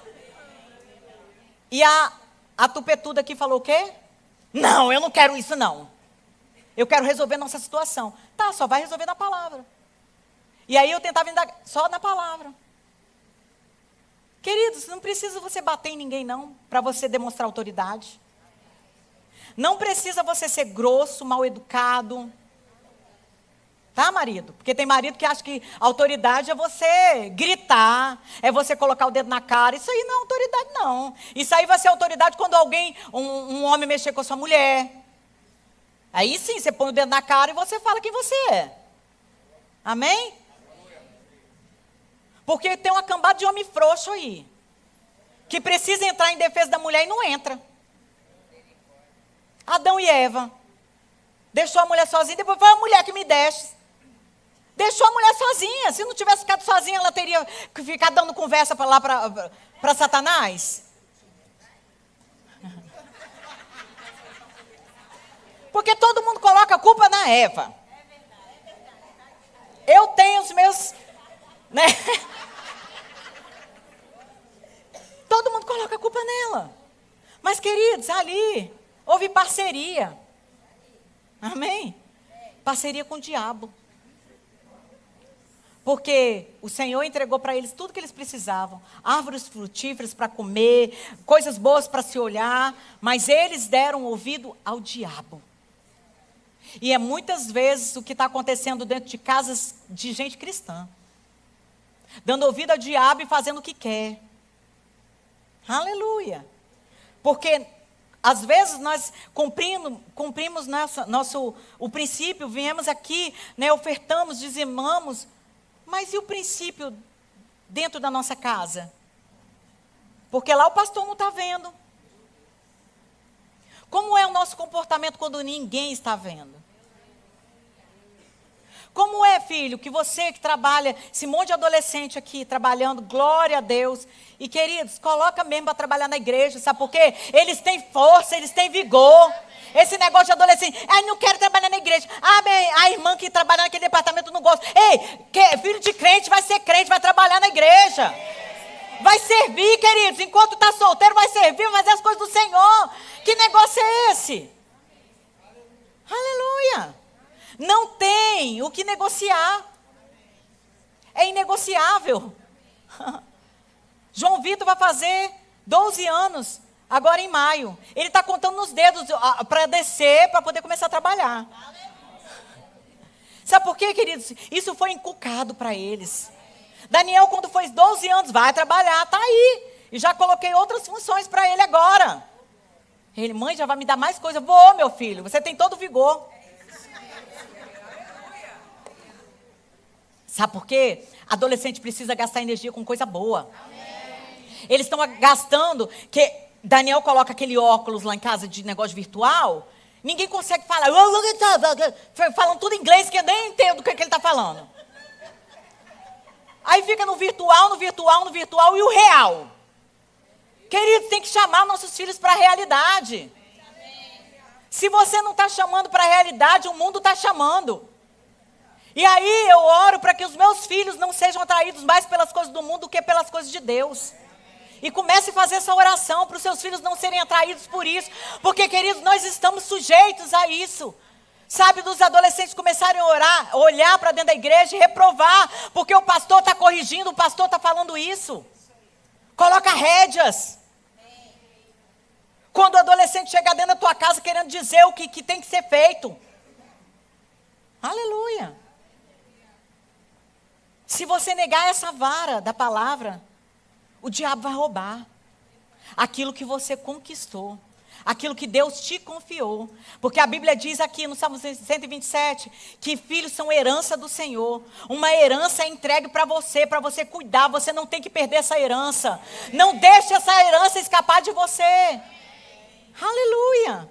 E a tupetuda aqui falou o quê? Não, eu não quero isso não. Eu quero resolver nossa situação. Tá, só vai resolver na palavra. E aí eu tentava indagar só na palavra. Queridos, não precisa você bater em ninguém não, para você demonstrar autoridade. Não precisa você ser grosso, mal educado. Tá, marido? Porque tem marido que acha que autoridade é você gritar, é você colocar o dedo na cara. Isso aí não é autoridade, não. Isso aí vai ser autoridade quando alguém, um homem mexer com a sua mulher. Aí sim, você põe o dedo na cara e você fala quem você é. Amém? Porque tem uma cambada de homem frouxo aí, que precisa entrar em defesa da mulher e não entra. Adão e Eva. Deixou a mulher sozinha, depois foi a mulher que me deixa. Deixou a mulher sozinha. Se não tivesse ficado sozinha, ela teria que ficar dando conversa para lá, para Satanás. Porque todo mundo coloca a culpa na Eva. Eu tenho os meus... né? Todo mundo coloca a culpa nela. Mas, queridos, ali houve parceria. Amém? Parceria com o diabo. Porque o Senhor entregou para eles tudo que eles precisavam. Árvores frutíferas para comer, coisas boas para se olhar. Mas eles deram ouvido ao diabo. E é muitas vezes o que está acontecendo dentro de casas de gente cristã. Dando ouvido ao diabo e fazendo o que quer. Aleluia. Porque às vezes nós cumprimos o princípio, viemos aqui, né, ofertamos, dizimamos, mas e o princípio dentro da nossa casa? Porque lá o pastor não está vendo. Como é o nosso comportamento quando ninguém está vendo? Como é, filho, que você que trabalha, esse monte de adolescente aqui trabalhando, glória a Deus. E, queridos, coloca mesmo para trabalhar na igreja, sabe por quê? Eles têm força, eles têm vigor. Esse negócio de adolescente, não quero trabalhar na igreja. A irmã que trabalha naquele departamento não gosta. Ei, filho de crente vai ser crente, vai trabalhar na igreja. Vai servir, queridos, enquanto está solteiro, vai servir, vai fazer as coisas do Senhor. Que negócio é esse? Aleluia. Não tem o que negociar. É inegociável. João Vitor vai fazer 12 anos, agora em maio. Ele está contando nos dedos para descer, para poder começar a trabalhar. Sabe por quê, queridos? Isso foi inculcado para eles. Daniel, quando foi 12 anos, vai trabalhar, está aí. E já coloquei outras funções para ele agora. Ele, mãe, já vai me dar mais coisa. Vou, meu filho, você tem todo o vigor. Sabe por quê? Adolescente precisa gastar energia com coisa boa. Eles estão gastando, que Daniel coloca aquele óculos lá em casa de negócio virtual, ninguém consegue falar, falando tudo em inglês, que eu nem entendo o que ele está falando. Aí fica no virtual e o real. Querido, tem que chamar nossos filhos para a realidade. Se você não está chamando para a realidade, o mundo está chamando. E aí eu oro para que os meus filhos não sejam atraídos mais pelas coisas do mundo do que pelas coisas de Deus. E comece a fazer essa oração para os seus filhos não serem atraídos por isso. Porque, queridos, nós estamos sujeitos a isso. Sabe, dos adolescentes começarem a orar, olhar para dentro da igreja e reprovar. Porque o pastor está corrigindo, o pastor está falando isso. Coloca rédeas. Quando o adolescente chegar dentro da tua casa querendo dizer o que tem que ser feito. Aleluia. Se você negar essa vara da palavra, o diabo vai roubar aquilo que você conquistou, aquilo que Deus te confiou. Porque a Bíblia diz aqui no Salmo 127 que filhos são herança do Senhor. Uma herança é entregue para você cuidar. Você não tem que perder essa herança. Não deixe essa herança escapar de você. Aleluia.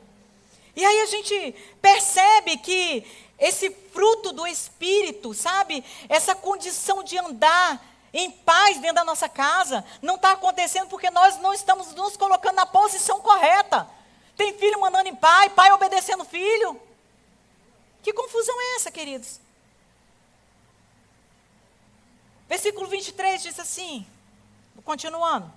E aí a gente percebe que esse fruto do Espírito, sabe? Essa condição de andar em paz dentro da nossa casa, não está acontecendo porque nós não estamos nos colocando na posição correta. Tem filho mandando em pai, pai obedecendo filho. Que confusão é essa, queridos? Versículo 23 diz assim, continuando.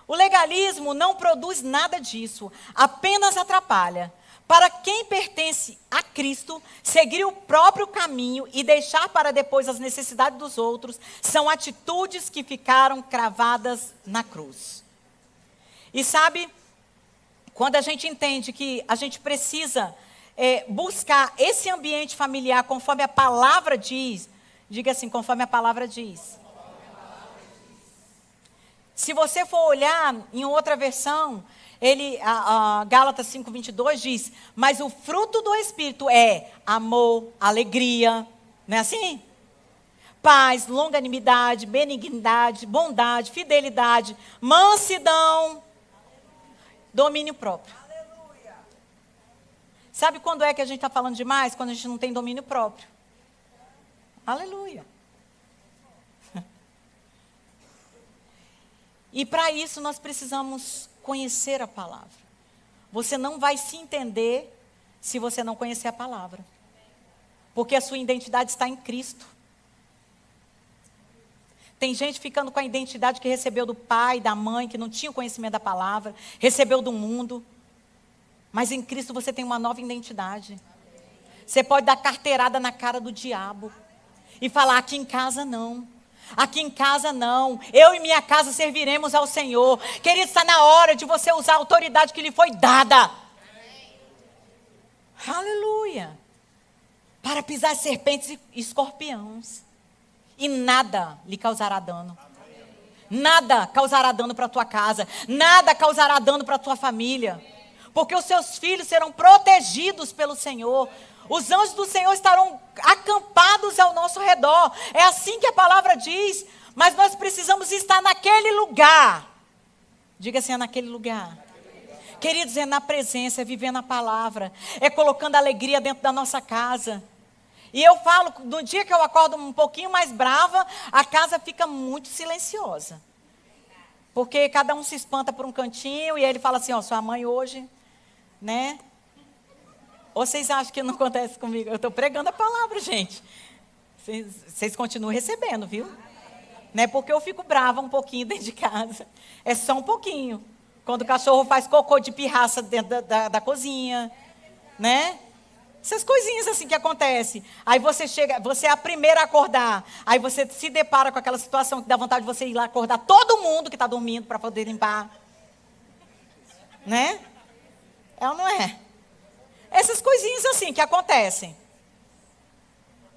O legalismo não produz nada disso, apenas atrapalha. Para quem pertence a Cristo, seguir o próprio caminho e deixar para depois as necessidades dos outros, são atitudes que ficaram cravadas na cruz. E sabe, quando a gente entende que a gente precisa buscar esse ambiente familiar conforme a palavra diz, diga assim, conforme a palavra diz. Se você for olhar em outra versão, Gálatas 5:22 diz, mas o fruto do Espírito é amor, alegria, não é assim? Paz, longanimidade, benignidade, bondade, fidelidade, mansidão, domínio próprio. Sabe quando é que a gente está falando demais? Quando a gente não tem domínio próprio. Aleluia. E para isso nós precisamos conhecer a palavra. Você não vai se entender se você não conhecer a palavra. Porque a sua identidade está em Cristo. Tem gente ficando com a identidade que recebeu do pai, da mãe, que não tinha o conhecimento da palavra, recebeu do mundo. Mas em Cristo você tem uma nova identidade. Você pode dar carteirada na cara do diabo e falar, aqui em casa não. Aqui em casa não, eu e minha casa serviremos ao Senhor. Querido, está na hora de você usar a autoridade que lhe foi dada. Aleluia. Para pisar serpentes e escorpiões. E nada lhe causará dano. Nada causará dano para a tua casa. Nada causará dano para a tua família. Porque os seus filhos serão protegidos pelo Senhor. Os anjos do Senhor estarão acampados ao nosso redor. É assim que a palavra diz. Mas nós precisamos estar naquele lugar. Diga assim, é naquele lugar. Queridos, é na presença, é vivendo a palavra. É colocando alegria dentro da nossa casa. E eu falo, no dia que eu acordo um pouquinho mais brava, a casa fica muito silenciosa. Porque cada um se espanta por um cantinho e ele fala assim, ó, sua mãe hoje, né? Ou vocês acham que não acontece comigo? Eu estou pregando a palavra, gente. Vocês continuam recebendo, viu? Não é porque eu fico brava um pouquinho dentro de casa. É só um pouquinho. Quando o cachorro faz cocô de pirraça dentro da cozinha. Né? Essas coisinhas assim que acontecem. Aí você chega, você é a primeira a acordar. Aí você se depara com aquela situação que dá vontade de você ir lá acordar todo mundo que está dormindo para poder limpar. Né? É ou não é? Essas coisinhas assim que acontecem.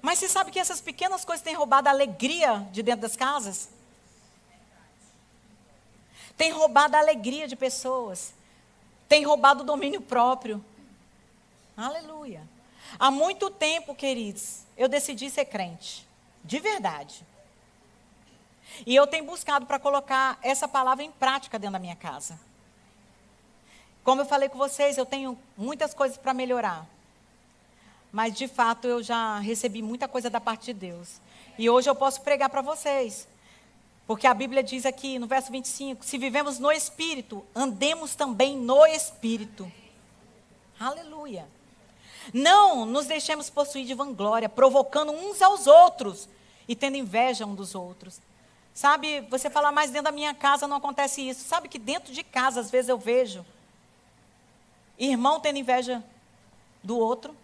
Mas você sabe que essas pequenas coisas têm roubado a alegria de dentro das casas? Tem roubado a alegria de pessoas. Tem roubado o domínio próprio. Aleluia. Há muito tempo, queridos, eu decidi ser crente. De verdade. E eu tenho buscado para colocar essa palavra em prática dentro da minha casa. Como eu falei com vocês, eu tenho muitas coisas para melhorar. Mas, de fato, eu já recebi muita coisa da parte de Deus. E hoje eu posso pregar para vocês. Porque a Bíblia diz aqui, no verso 25, se vivemos no Espírito, andemos também no Espírito. Aleluia. Não nos deixemos possuir de vanglória, provocando uns aos outros e tendo inveja uns dos outros. Sabe, você fala, mas dentro da minha casa não acontece isso. Sabe que dentro de casa, às vezes eu vejo irmão tendo inveja do outro.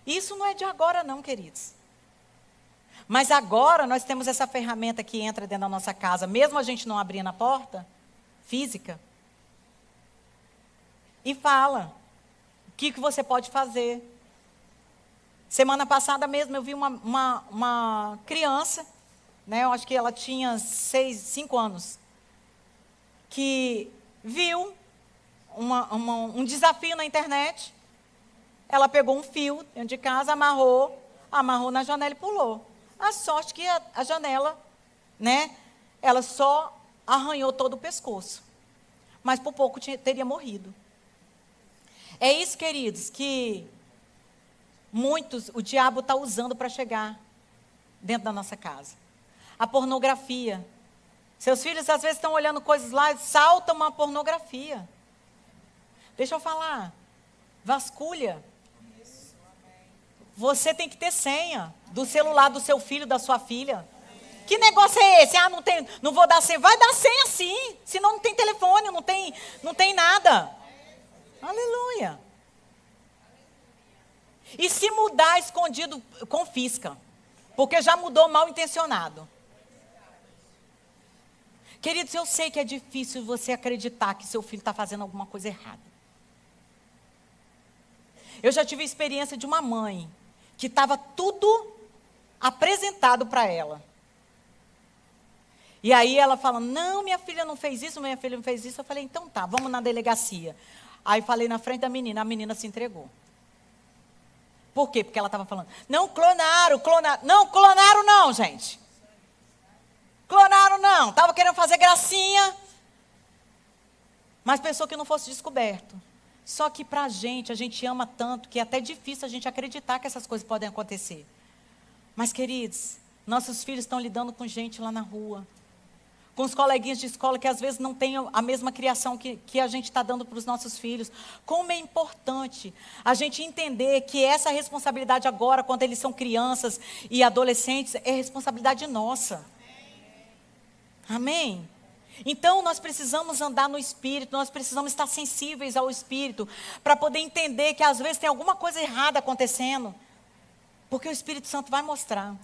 Isso não é de agora não, queridos. Mas agora nós temos essa ferramenta que entra dentro da nossa casa, mesmo a gente não abrindo a porta física, e fala o que você pode fazer. Semana passada mesmo eu vi uma criança, né, eu acho que ela tinha 5 anos, que viu um desafio na internet. Ela pegou um fio dentro de casa, amarrou na janela e pulou. A sorte que a janela, né, ela só arranhou todo o pescoço. Mas por pouco teria morrido. É isso, queridos, que o diabo está usando para chegar dentro da nossa casa. A pornografia. Seus filhos às vezes estão olhando coisas lá e saltam uma pornografia. Deixa eu falar. Vasculha. Você tem que ter senha do celular do seu filho, da sua filha. Que negócio é esse? Não vou dar senha. Vai dar senha sim. Senão não tem telefone, não tem nada. Aleluia. E se mudar escondido, confisca. Porque já mudou mal intencionado. Queridos, eu sei que é difícil você acreditar que seu filho está fazendo alguma coisa errada. Eu já tive a experiência de uma mãe que estava tudo apresentado para ela. E aí ela fala, não, minha filha não fez isso, minha filha não fez isso. Eu falei, então tá, vamos na delegacia. Aí falei na frente da menina, a menina se entregou. Por quê? Porque ela estava falando, não, clonaram. Não, clonaram não, gente. Clonaram não, estava querendo fazer gracinha. Mas pensou que não fosse descoberto. Só que para a gente ama tanto que é até difícil a gente acreditar que essas coisas podem acontecer. Mas, queridos, nossos filhos estão lidando com gente lá na rua. Com os coleguinhas de escola que às vezes não têm a mesma criação que a gente está dando para os nossos filhos. Como é importante a gente entender que essa responsabilidade agora, quando eles são crianças e adolescentes, é responsabilidade nossa. Amém? Então, nós precisamos andar no Espírito, nós precisamos estar sensíveis ao Espírito, para poder entender que às vezes tem alguma coisa errada acontecendo, porque o Espírito Santo vai mostrar.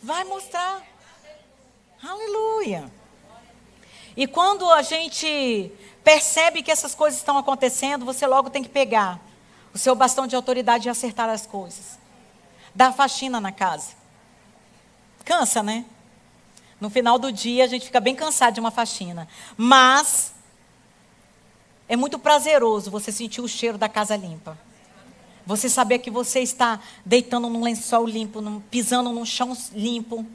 Vai mostrar. Aleluia. E quando a gente percebe que essas coisas estão acontecendo, você logo tem que pegar o seu bastão de autoridade e acertar as coisas. Dar faxina na casa. Cansa, né? No final do dia, a gente fica bem cansado de uma faxina. Mas é muito prazeroso você sentir o cheiro da casa limpa. Você saber que você está deitando num lençol limpo, pisando num chão limpo.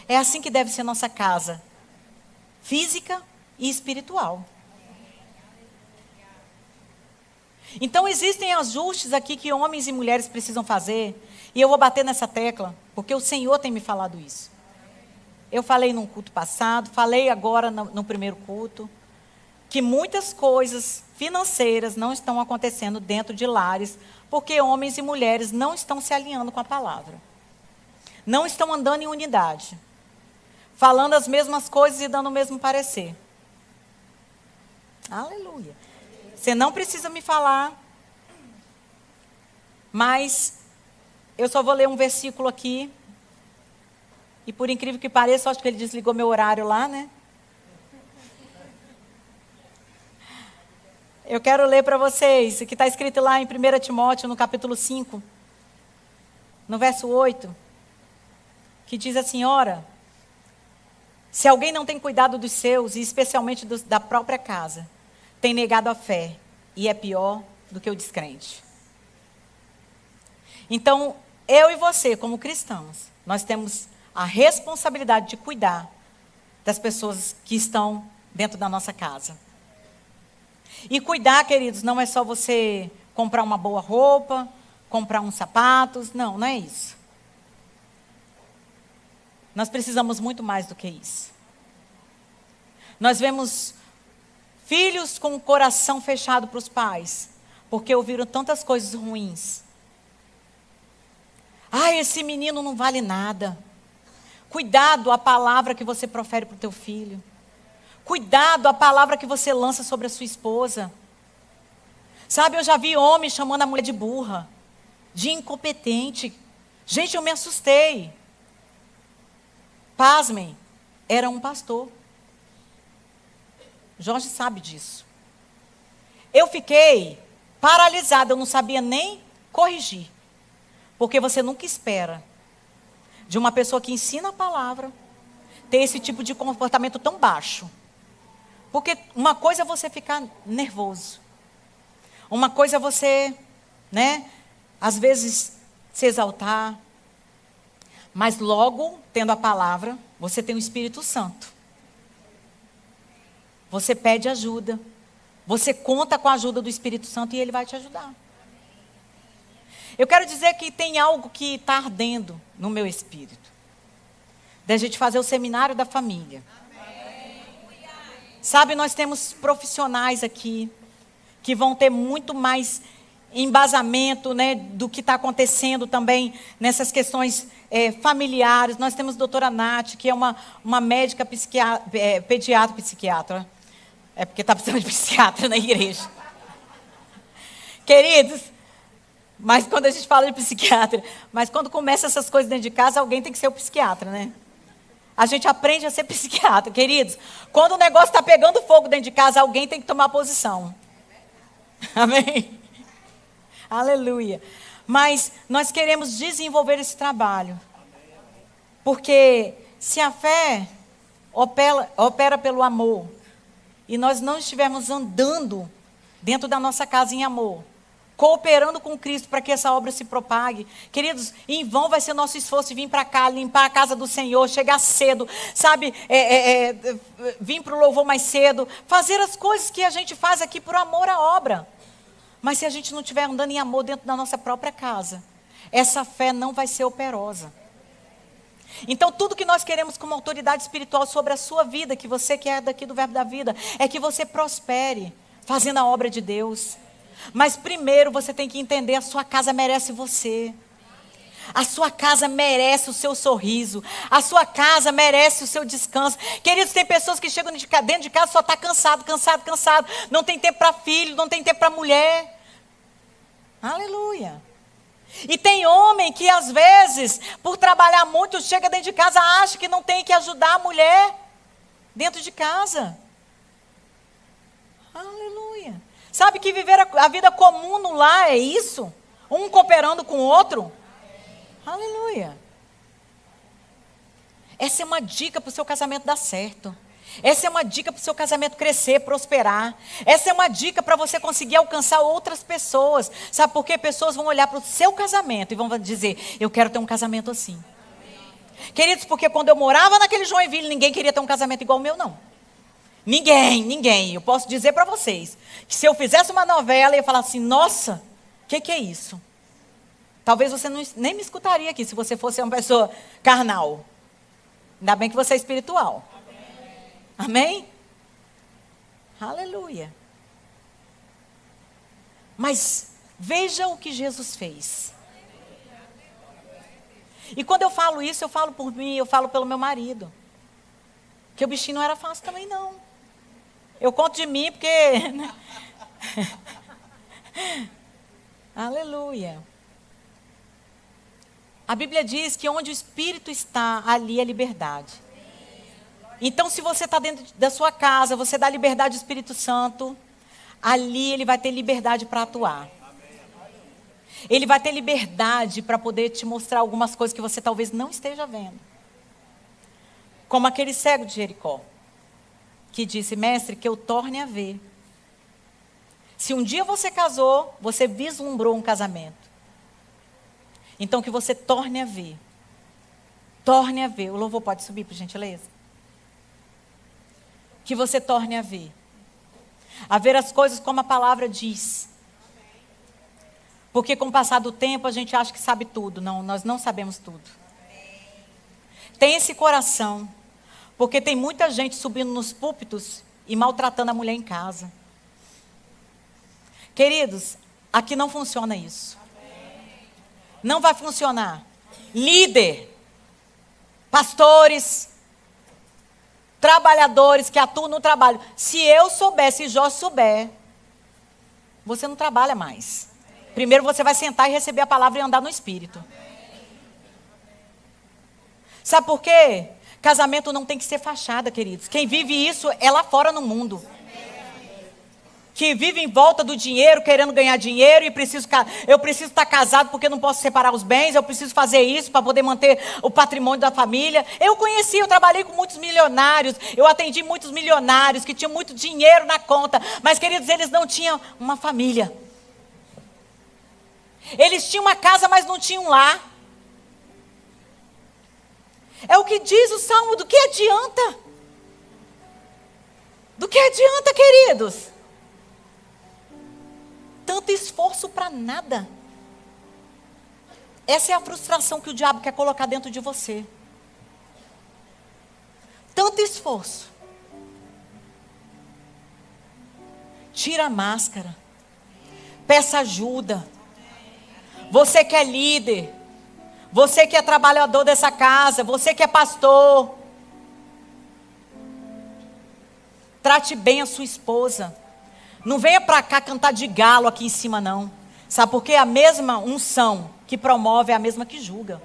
É assim que deve ser nossa casa. Física e espiritual. Então, existem ajustes aqui que homens e mulheres precisam fazer. E eu vou bater nessa tecla, porque o Senhor tem me falado isso. Eu falei num culto passado, falei agora no primeiro culto, que muitas coisas financeiras não estão acontecendo dentro de lares, porque homens e mulheres não estão se alinhando com a palavra. Não estão andando em unidade. Falando as mesmas coisas e dando o mesmo parecer. Aleluia. Você não precisa me falar, mas eu só vou ler um versículo aqui. E por incrível que pareça, eu acho que ele desligou meu horário lá, né? Eu quero ler para vocês, o que está escrito lá em 1 Timóteo, no capítulo 5. no verso 8, que diz assim: ora, se alguém não tem cuidado dos seus, e especialmente da própria casa, tem negado a fé, e é pior do que o descrente. Então, eu e você, como cristãos, nós temos a responsabilidade de cuidar das pessoas que estão dentro da nossa casa. E cuidar, queridos, não é só você comprar uma boa roupa, comprar uns sapatos. Não, não é isso. Nós precisamos muito mais do que isso. Nós vemos filhos com o coração fechado para os pais, porque ouviram tantas coisas ruins. Ah, esse menino não vale nada. Cuidado a palavra que você profere para o teu filho. Cuidado a palavra que você lança sobre a sua esposa. Sabe, eu já vi homem chamando a mulher de burra, de incompetente. Gente, eu me assustei. Pasmem, era um pastor. Jorge sabe disso. Eu fiquei paralisada, eu não sabia nem corrigir. Porque você nunca espera de uma pessoa que ensina a palavra ter esse tipo de comportamento tão baixo. Porque uma coisa é você ficar nervoso. Uma coisa é você, às vezes se exaltar. Mas logo, tendo a palavra, você tem o Espírito Santo. Você pede ajuda. Você conta com a ajuda do Espírito Santo e ele vai te ajudar. Eu quero dizer que tem algo que está ardendo no meu espírito. Da gente fazer o seminário da família. Sabe, nós temos profissionais aqui que vão ter muito mais embasamento, do que está acontecendo também nessas questões familiares. Nós temos a doutora Nath, que é uma médica psiquiatra. É porque está precisando de psiquiatra na igreja. Queridos, mas quando a gente fala de psiquiatra, mas quando começa essas coisas dentro de casa, alguém tem que ser o psiquiatra, né? A gente aprende a ser psiquiatra, queridos. Quando o negócio está pegando fogo dentro de casa, alguém tem que tomar posição. Amém? Aleluia. Mas nós queremos desenvolver esse trabalho. Porque se a fé opera pelo amor, e nós não estivermos andando dentro da nossa casa em amor, cooperando com Cristo para que essa obra se propague, queridos, em vão vai ser nosso esforço de vir para cá, limpar a casa do Senhor, chegar cedo, sabe, vir para o louvor mais cedo, fazer as coisas que a gente faz aqui por amor à obra. Mas se a gente não estiver andando em amor dentro da nossa própria casa, essa fé não vai ser operosa. Então, tudo que nós queremos como autoridade espiritual sobre a sua vida, que você que é daqui do Verbo da Vida, é que você prospere, fazendo a obra de Deus. Mas primeiro você tem que entender, a sua casa merece você. A sua casa merece o seu sorriso. A sua casa merece o seu descanso. Queridos, tem pessoas que chegam dentro de casa só está cansado. Não tem tempo para filho, não tem tempo para mulher. Aleluia. E tem homem que às vezes, por trabalhar muito, chega dentro de casa, acha que não tem que ajudar a mulher dentro de casa. Aleluia. Sabe que viver a vida comum no lar é isso? Um cooperando com o outro? Aleluia. Essa é uma dica para o seu casamento dar certo. Essa é uma dica para o seu casamento crescer, prosperar. Essa é uma dica para você conseguir alcançar outras pessoas. Sabe por quê? Pessoas vão olhar para o seu casamento e vão dizer, eu quero ter um casamento assim. Queridos, porque quando eu morava naquele Joinville, ninguém queria ter um casamento igual o meu, não. Ninguém. Eu posso dizer para vocês, que se eu fizesse uma novela, eu ia falar assim, nossa, o que é isso? Talvez você nem me escutaria aqui, se você fosse uma pessoa carnal. Ainda bem que você é espiritual. Amém? Aleluia. Mas veja o que Jesus fez. E quando eu falo isso, eu falo por mim, eu falo pelo meu marido. Que o bichinho não era fácil também, não. Eu conto de mim porque... Aleluia. A Bíblia diz que onde o Espírito está, ali é liberdade. Então, se você está dentro da sua casa, você dá liberdade ao Espírito Santo, ali ele vai ter liberdade para atuar. Ele vai ter liberdade para poder te mostrar algumas coisas que você talvez não esteja vendo. Como aquele cego de Jericó, que disse: mestre, que eu torne a ver. Se um dia você casou, você vislumbrou um casamento. Então que você torne a ver. Torne a ver. O louvor pode subir, por gentileza? Que você torne a ver. A ver as coisas como a palavra diz. Porque com o passar do tempo a gente acha que sabe tudo. Não, nós não sabemos tudo. Tem esse coração. Porque tem muita gente subindo nos púlpitos e maltratando a mulher em casa. Queridos, aqui não funciona isso. Não vai funcionar. Líder, pastores, trabalhadores que atuam no trabalho. Se eu souber, se Jorge souber, você não trabalha mais. Primeiro você vai sentar e receber a palavra e andar no Espírito. Sabe por quê? Casamento não tem que ser fachada, queridos. Quem vive isso é lá fora no mundo. Que vive em volta do dinheiro, querendo ganhar dinheiro, e eu preciso estar casado porque não posso separar os bens, eu preciso fazer isso para poder manter o patrimônio da família. Eu trabalhei com muitos milionários, eu atendi muitos milionários que tinham muito dinheiro na conta, mas, queridos, eles não tinham uma família. Eles tinham uma casa, mas não tinham um lar. É o que diz o Salmo: do que adianta? Do que adianta, queridos? Tanto esforço para nada. Essa é a frustração que o diabo quer colocar dentro de você. Tanto esforço. Tira a máscara. Peça ajuda. Você que é líder. Você que é trabalhador dessa casa. Você que é pastor. Trate bem a sua esposa. Não venha para cá cantar de galo aqui em cima, não. Sabe por quê? A mesma unção que promove é a mesma que julga.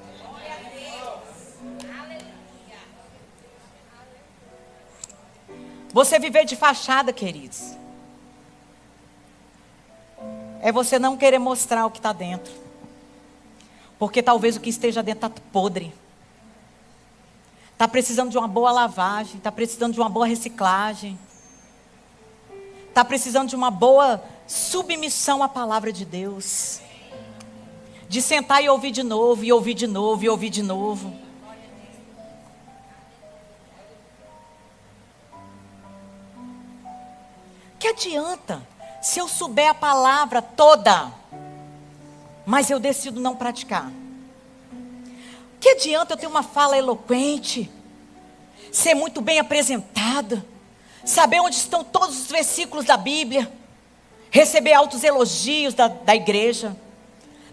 Você viver de fachada, queridos, é você não querer mostrar o que está dentro. Porque talvez o que esteja dentro está podre. Está precisando de uma boa lavagem, está precisando de uma boa reciclagem. Está precisando de uma boa submissão à palavra de Deus. De sentar e ouvir de novo, e ouvir de novo, e ouvir de novo. Que adianta se eu souber a palavra toda, mas eu decido não praticar? Que adianta eu ter uma fala eloquente, ser muito bem apresentada, saber onde estão todos os versículos da Bíblia, receber altos elogios da igreja,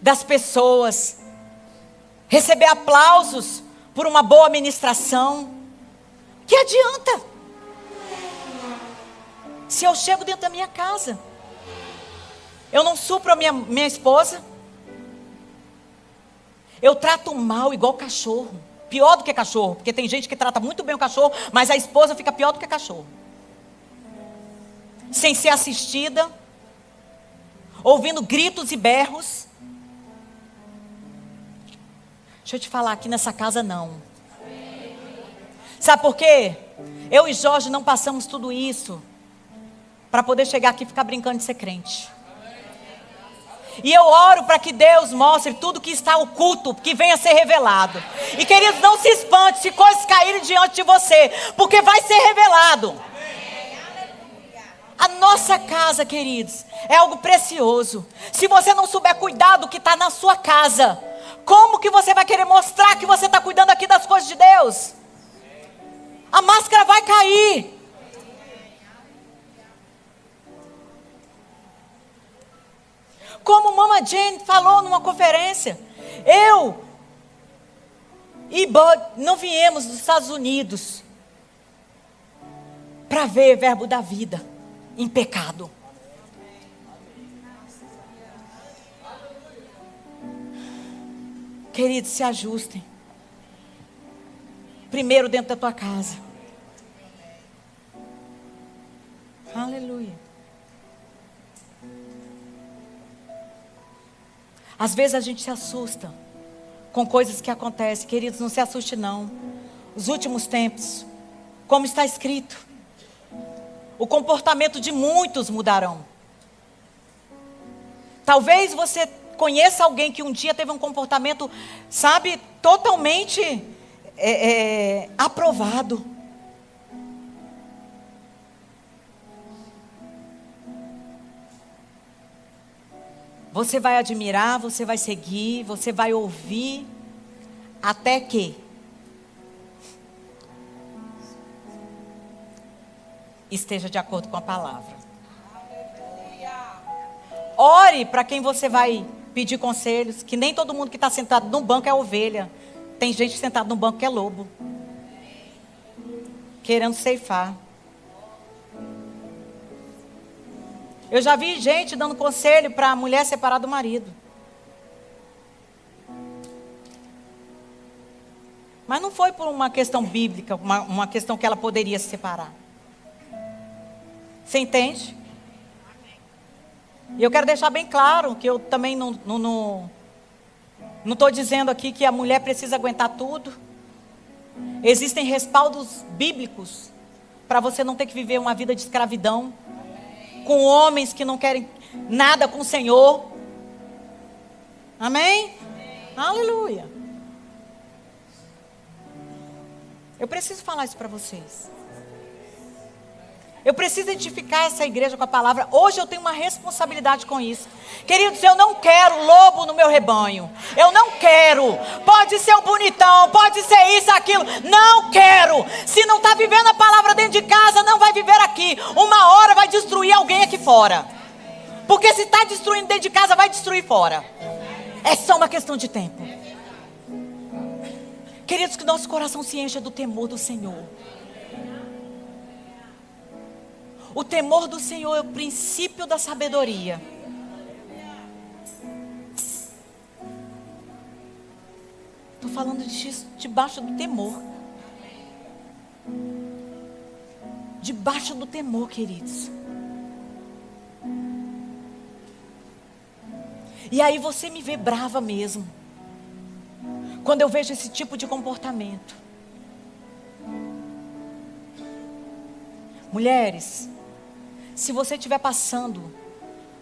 das pessoas, receber aplausos por uma boa ministração? Que adianta? Se eu chego dentro da minha casa, eu não supro a minha esposa, eu trato mal igual cachorro, pior do que cachorro, porque tem gente que trata muito bem o cachorro, mas a esposa fica pior do que cachorro. Sem ser assistida, ouvindo gritos e berros. Deixa eu te falar, aqui nessa casa não. Sabe por quê? Eu e Jorge não passamos tudo isso para poder chegar aqui e ficar brincando de ser crente. E eu oro para que Deus mostre tudo que está oculto, que venha a ser revelado. E, queridos, não se espante se coisas caírem diante de você, porque vai ser revelado. A nossa casa, queridos, é algo precioso. Se você não souber cuidar do que está na sua casa, como que você vai querer mostrar que você está cuidando aqui das coisas de Deus? A máscara vai cair. Como Mama Jane falou numa conferência, eu e Bud não viemos dos Estados Unidos para ver Verbo da Vida em pecado. Queridos, se ajustem. Primeiro dentro da tua casa. Aleluia. Às vezes a gente se assusta com coisas que acontecem. Queridos, não se assuste não. Os últimos tempos, como está escrito, o comportamento de muitos mudarão. Talvez você conheça alguém que um dia teve um comportamento, sabe, totalmente aprovado. Você vai admirar, você vai seguir, você vai ouvir, até que esteja de acordo com a palavra. Ore para quem você vai pedir conselhos, que nem todo mundo que está sentado no banco é ovelha. Tem gente sentada no banco que é lobo, querendo ceifar. Eu já vi gente dando conselho para a mulher separar do marido. Mas não foi por uma questão bíblica, uma questão que ela poderia se separar. Você entende? E eu quero deixar bem claro que eu também não estou dizendo aqui que a mulher precisa aguentar tudo. Existem respaldos bíblicos para você não ter que viver uma vida de escravidão, com homens que não querem nada com o Senhor. Amém? Aleluia. Eu preciso falar isso para vocês. Eu preciso edificar essa igreja com a palavra. Hoje eu tenho uma responsabilidade com isso. Queridos, eu não quero lobo no meu rebanho. Eu não quero. Pode ser o bonitão, pode ser isso, aquilo. Não quero. Se não está vivendo a palavra dentro de casa, não vai viver aqui. Uma hora vai destruir alguém aqui fora. Porque se está destruindo dentro de casa, vai destruir fora. É só uma questão de tempo. Queridos, que nosso coração se encha do temor do Senhor. O temor do Senhor é o princípio da sabedoria. Estou falando disso debaixo do temor. Debaixo do temor, queridos. E aí você me vê brava mesmo, quando eu vejo esse tipo de comportamento. Mulheres, se você estiver passando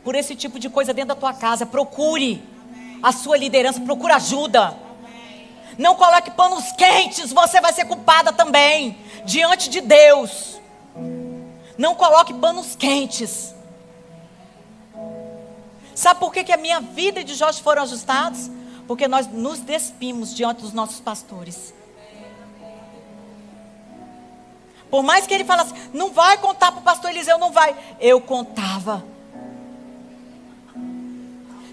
por esse tipo de coisa dentro da tua casa, procure a sua liderança, procure ajuda. Não coloque panos quentes, você vai ser culpada também, diante de Deus. Não coloque panos quentes. Sabe por que a minha vida e de Jorge foram ajustados? Porque nós nos despimos diante dos nossos pastores. Por mais que ele falasse, não vai contar para o pastor Eliseu, não vai. Eu contava.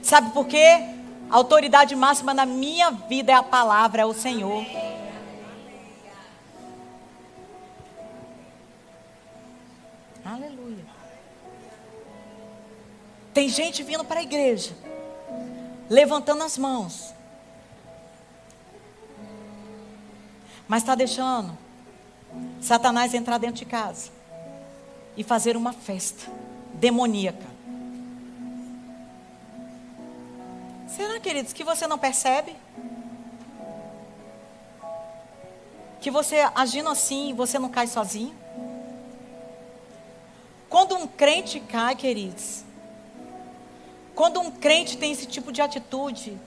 Sabe por quê? A autoridade máxima na minha vida é a palavra, é o Senhor. Aleluia. Tem gente vindo para a igreja, levantando as mãos, mas está deixando Satanás entrar dentro de casa e fazer uma festa demoníaca. Será, queridos, que você não percebe? Que você agindo assim, você não cai sozinho? Quando um crente cai, queridos, quando um crente tem esse tipo de atitude,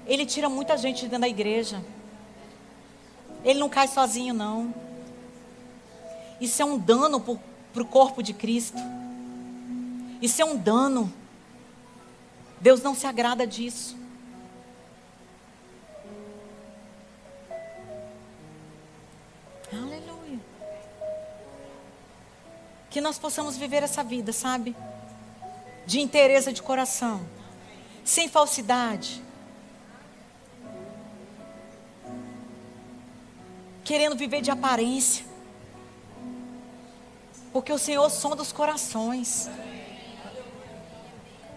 ele tira muita gente dentro da igreja. Ele não cai sozinho, não. Isso é um dano para o corpo de Cristo. Isso é um dano. Deus não se agrada disso. Aleluia. Que nós possamos viver essa vida, sabe? De inteireza de coração. Sem falsidade. Querendo viver de aparência. Porque o Senhor sonda os corações.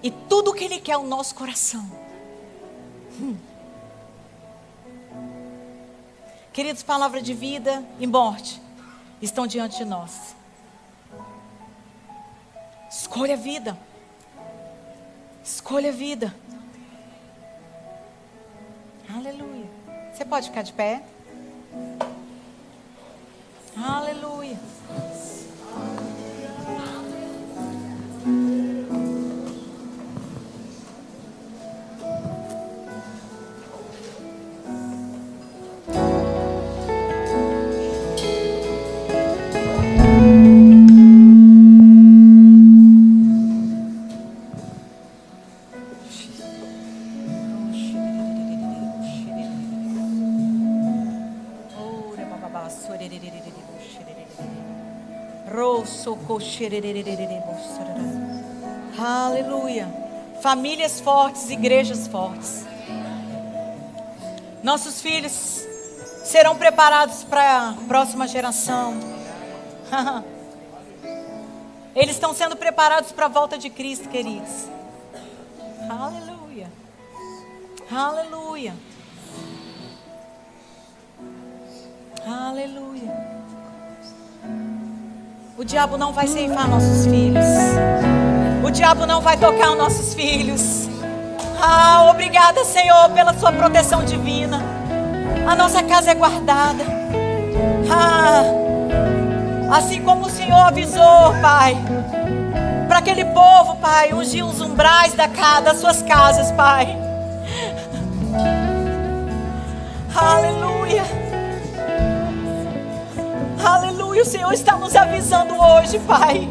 E tudo que Ele quer é o nosso coração. Queridos, palavra de vida e morte estão diante de nós. Escolha a vida. Escolha a vida. Aleluia. Você pode ficar de pé? Aleluia. Aleluia. Famílias fortes, igrejas fortes. Nossos filhos serão preparados para a próxima geração. Eles estão sendo preparados para a volta de Cristo, queridos. Aleluia. Aleluia. Aleluia. O diabo não vai ceifar nossos filhos. O diabo não vai tocar os nossos filhos. Obrigada, Senhor, pela sua proteção divina. A nossa casa é guardada. Assim como o Senhor avisou, Pai, para aquele povo, Pai, ungir os umbrais das suas casas, Pai. Aleluia. Aleluia, o Senhor está nos avisando hoje, Pai.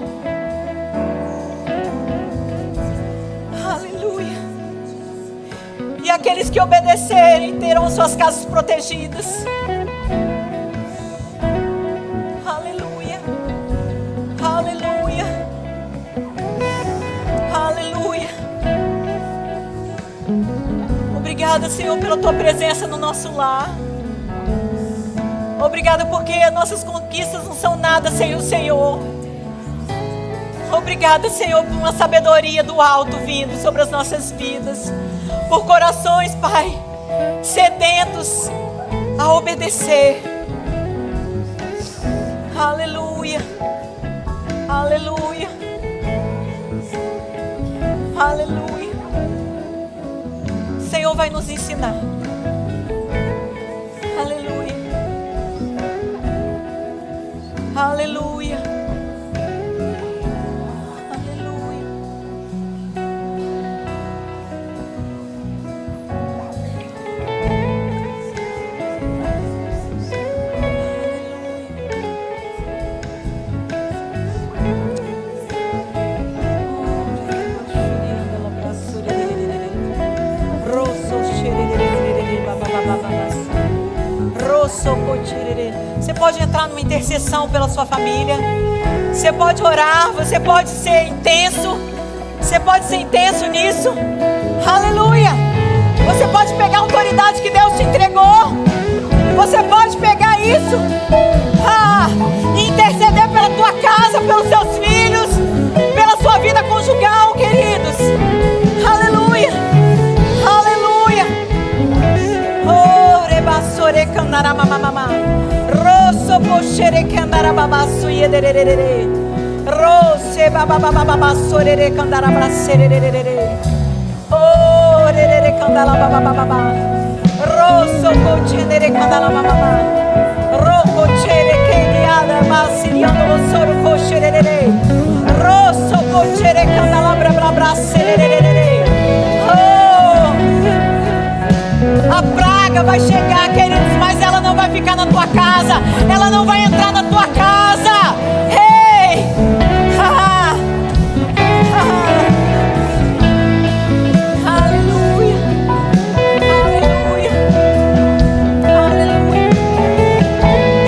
Aleluia. E aqueles que obedecerem terão suas casas protegidas. Aleluia. Aleluia. Aleluia. Obrigada, Senhor, pela tua presença no nosso lar. Obrigada porque nossas conquistas não são nada sem o Senhor. Obrigada, Senhor, por uma sabedoria do alto vindo sobre as nossas vidas. Por corações, Pai, sedentos a obedecer. Aleluia. Aleluia. Aleluia. O Senhor vai nos ensinar. Aleluia. Aleluia. Você pode entrar numa intercessão pela sua família. Você pode orar, você pode ser intenso. Você pode ser intenso nisso. Aleluia. Você pode pegar a autoridade que Deus te entregou. Você pode pegar isso e interceder pela tua casa, pelos seus filhos, pela sua vida conjugal, queridos. Aleluia. Aleluia. Oh, rebassore candara mamamama. Rosso poshere candara babasu yederere. Rosse bababababassore candara brasserere. Oh, rere candala babababa. Rosso cochenere candala mamama. Rocco chere kendiada basiriando lo soro cochere. Rosso cochere candala brasserere. Oh! A praga vai chegar, queridos, mas ela não vai ficar na tua casa. Ela não vai entrar na tua casa. Hey! Aleluia. Aleluia. Aleluia.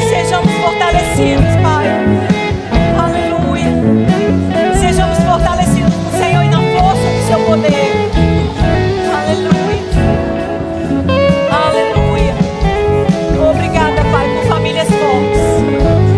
Sejamos fortalecidos, Pai. Aleluia. Sejamos fortalecidos no Senhor e na força do seu poder. Aleluia. Aleluia. Obrigada, Pai, por famílias fortes.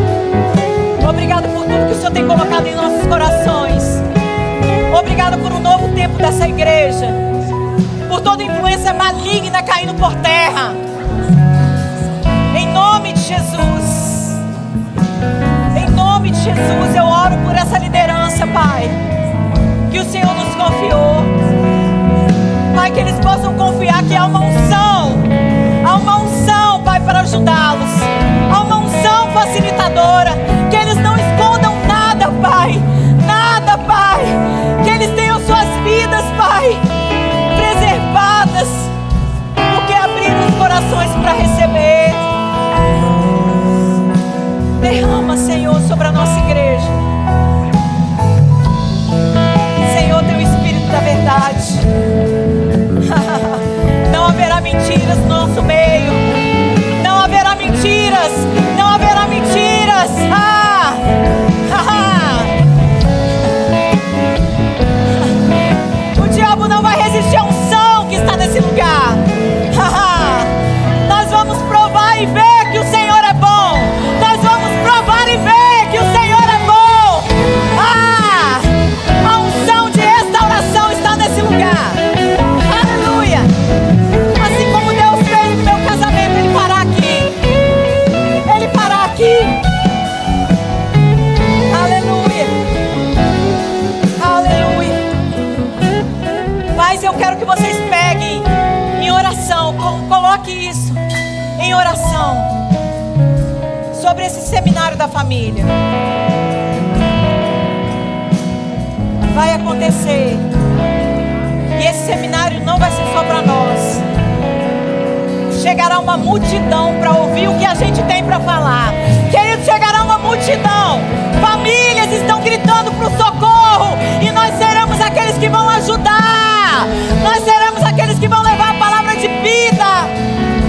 derrama, Senhor, sobre a nossa igreja. Senhor, teu Espírito da verdade. Não haverá mentiras no nosso meio. Não haverá mentiras. Não haverá mentiras. O diabo não vai resistir à unção que está nesse lugar. Nós vamos provar e ver que o Senhor é bom. Nós vamos provar e ver que o Senhor é bom. A unção de restauração está nesse lugar. Aleluia. Assim como Deus fez no meu casamento, Ele fará aqui. Ele fará aqui. Aleluia. Aleluia. Mas eu quero que vocês peguem em oração, coloque isso em oração sobre esse seminário da família. Vai acontecer. E esse seminário não vai ser só para nós. Chegará uma multidão para ouvir o que a gente tem para falar. Querido, chegará uma multidão. Famílias estão gritando para o socorro. E nós seremos aqueles que vão ajudar. Nós seremos aqueles que vão levar a palavra de vida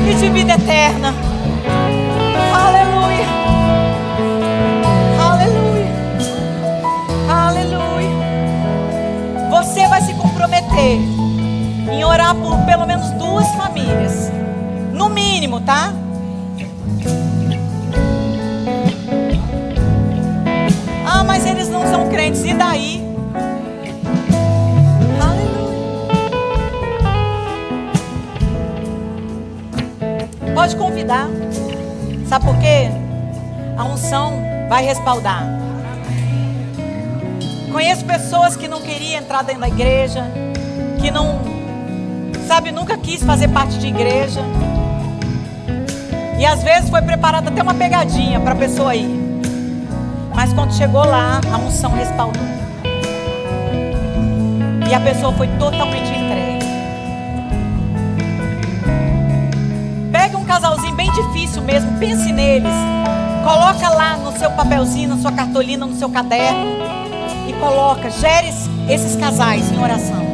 e de vida eterna. Aleluia. Aleluia. Aleluia. Você vai se comprometer em orar por pelo menos 2 famílias. No mínimo, tá? Mas eles não são crentes. E daí? Pode convidar. Sabe por quê? A unção vai respaldar. Conheço pessoas que não queriam entrar dentro da igreja, que não, sabe, nunca quis fazer parte de igreja. E às vezes foi preparada até uma pegadinha para a pessoa ir. Mas quando chegou lá, a unção respaldou. E a pessoa foi totalmente entregue. Pega um casalzinho bem difícil mesmo, pense neles. Coloca lá no seu papelzinho, na sua cartolina, no seu caderno. E coloca, gere esses casais em oração.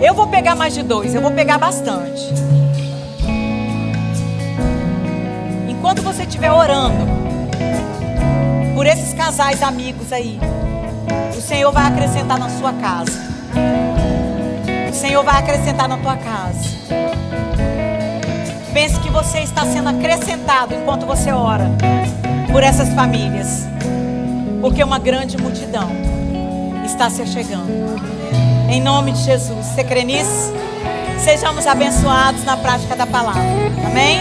Eu vou pegar mais de 2, eu vou pegar bastante. Enquanto você estiver orando por esses casais amigos aí, o Senhor vai acrescentar na sua casa. O Senhor vai acrescentar na tua casa. Pense que você está sendo acrescentado enquanto você ora por essas famílias, porque uma grande multidão está se chegando. Em nome de Jesus. Você crê nisso? Sejamos abençoados na prática da palavra. Amém?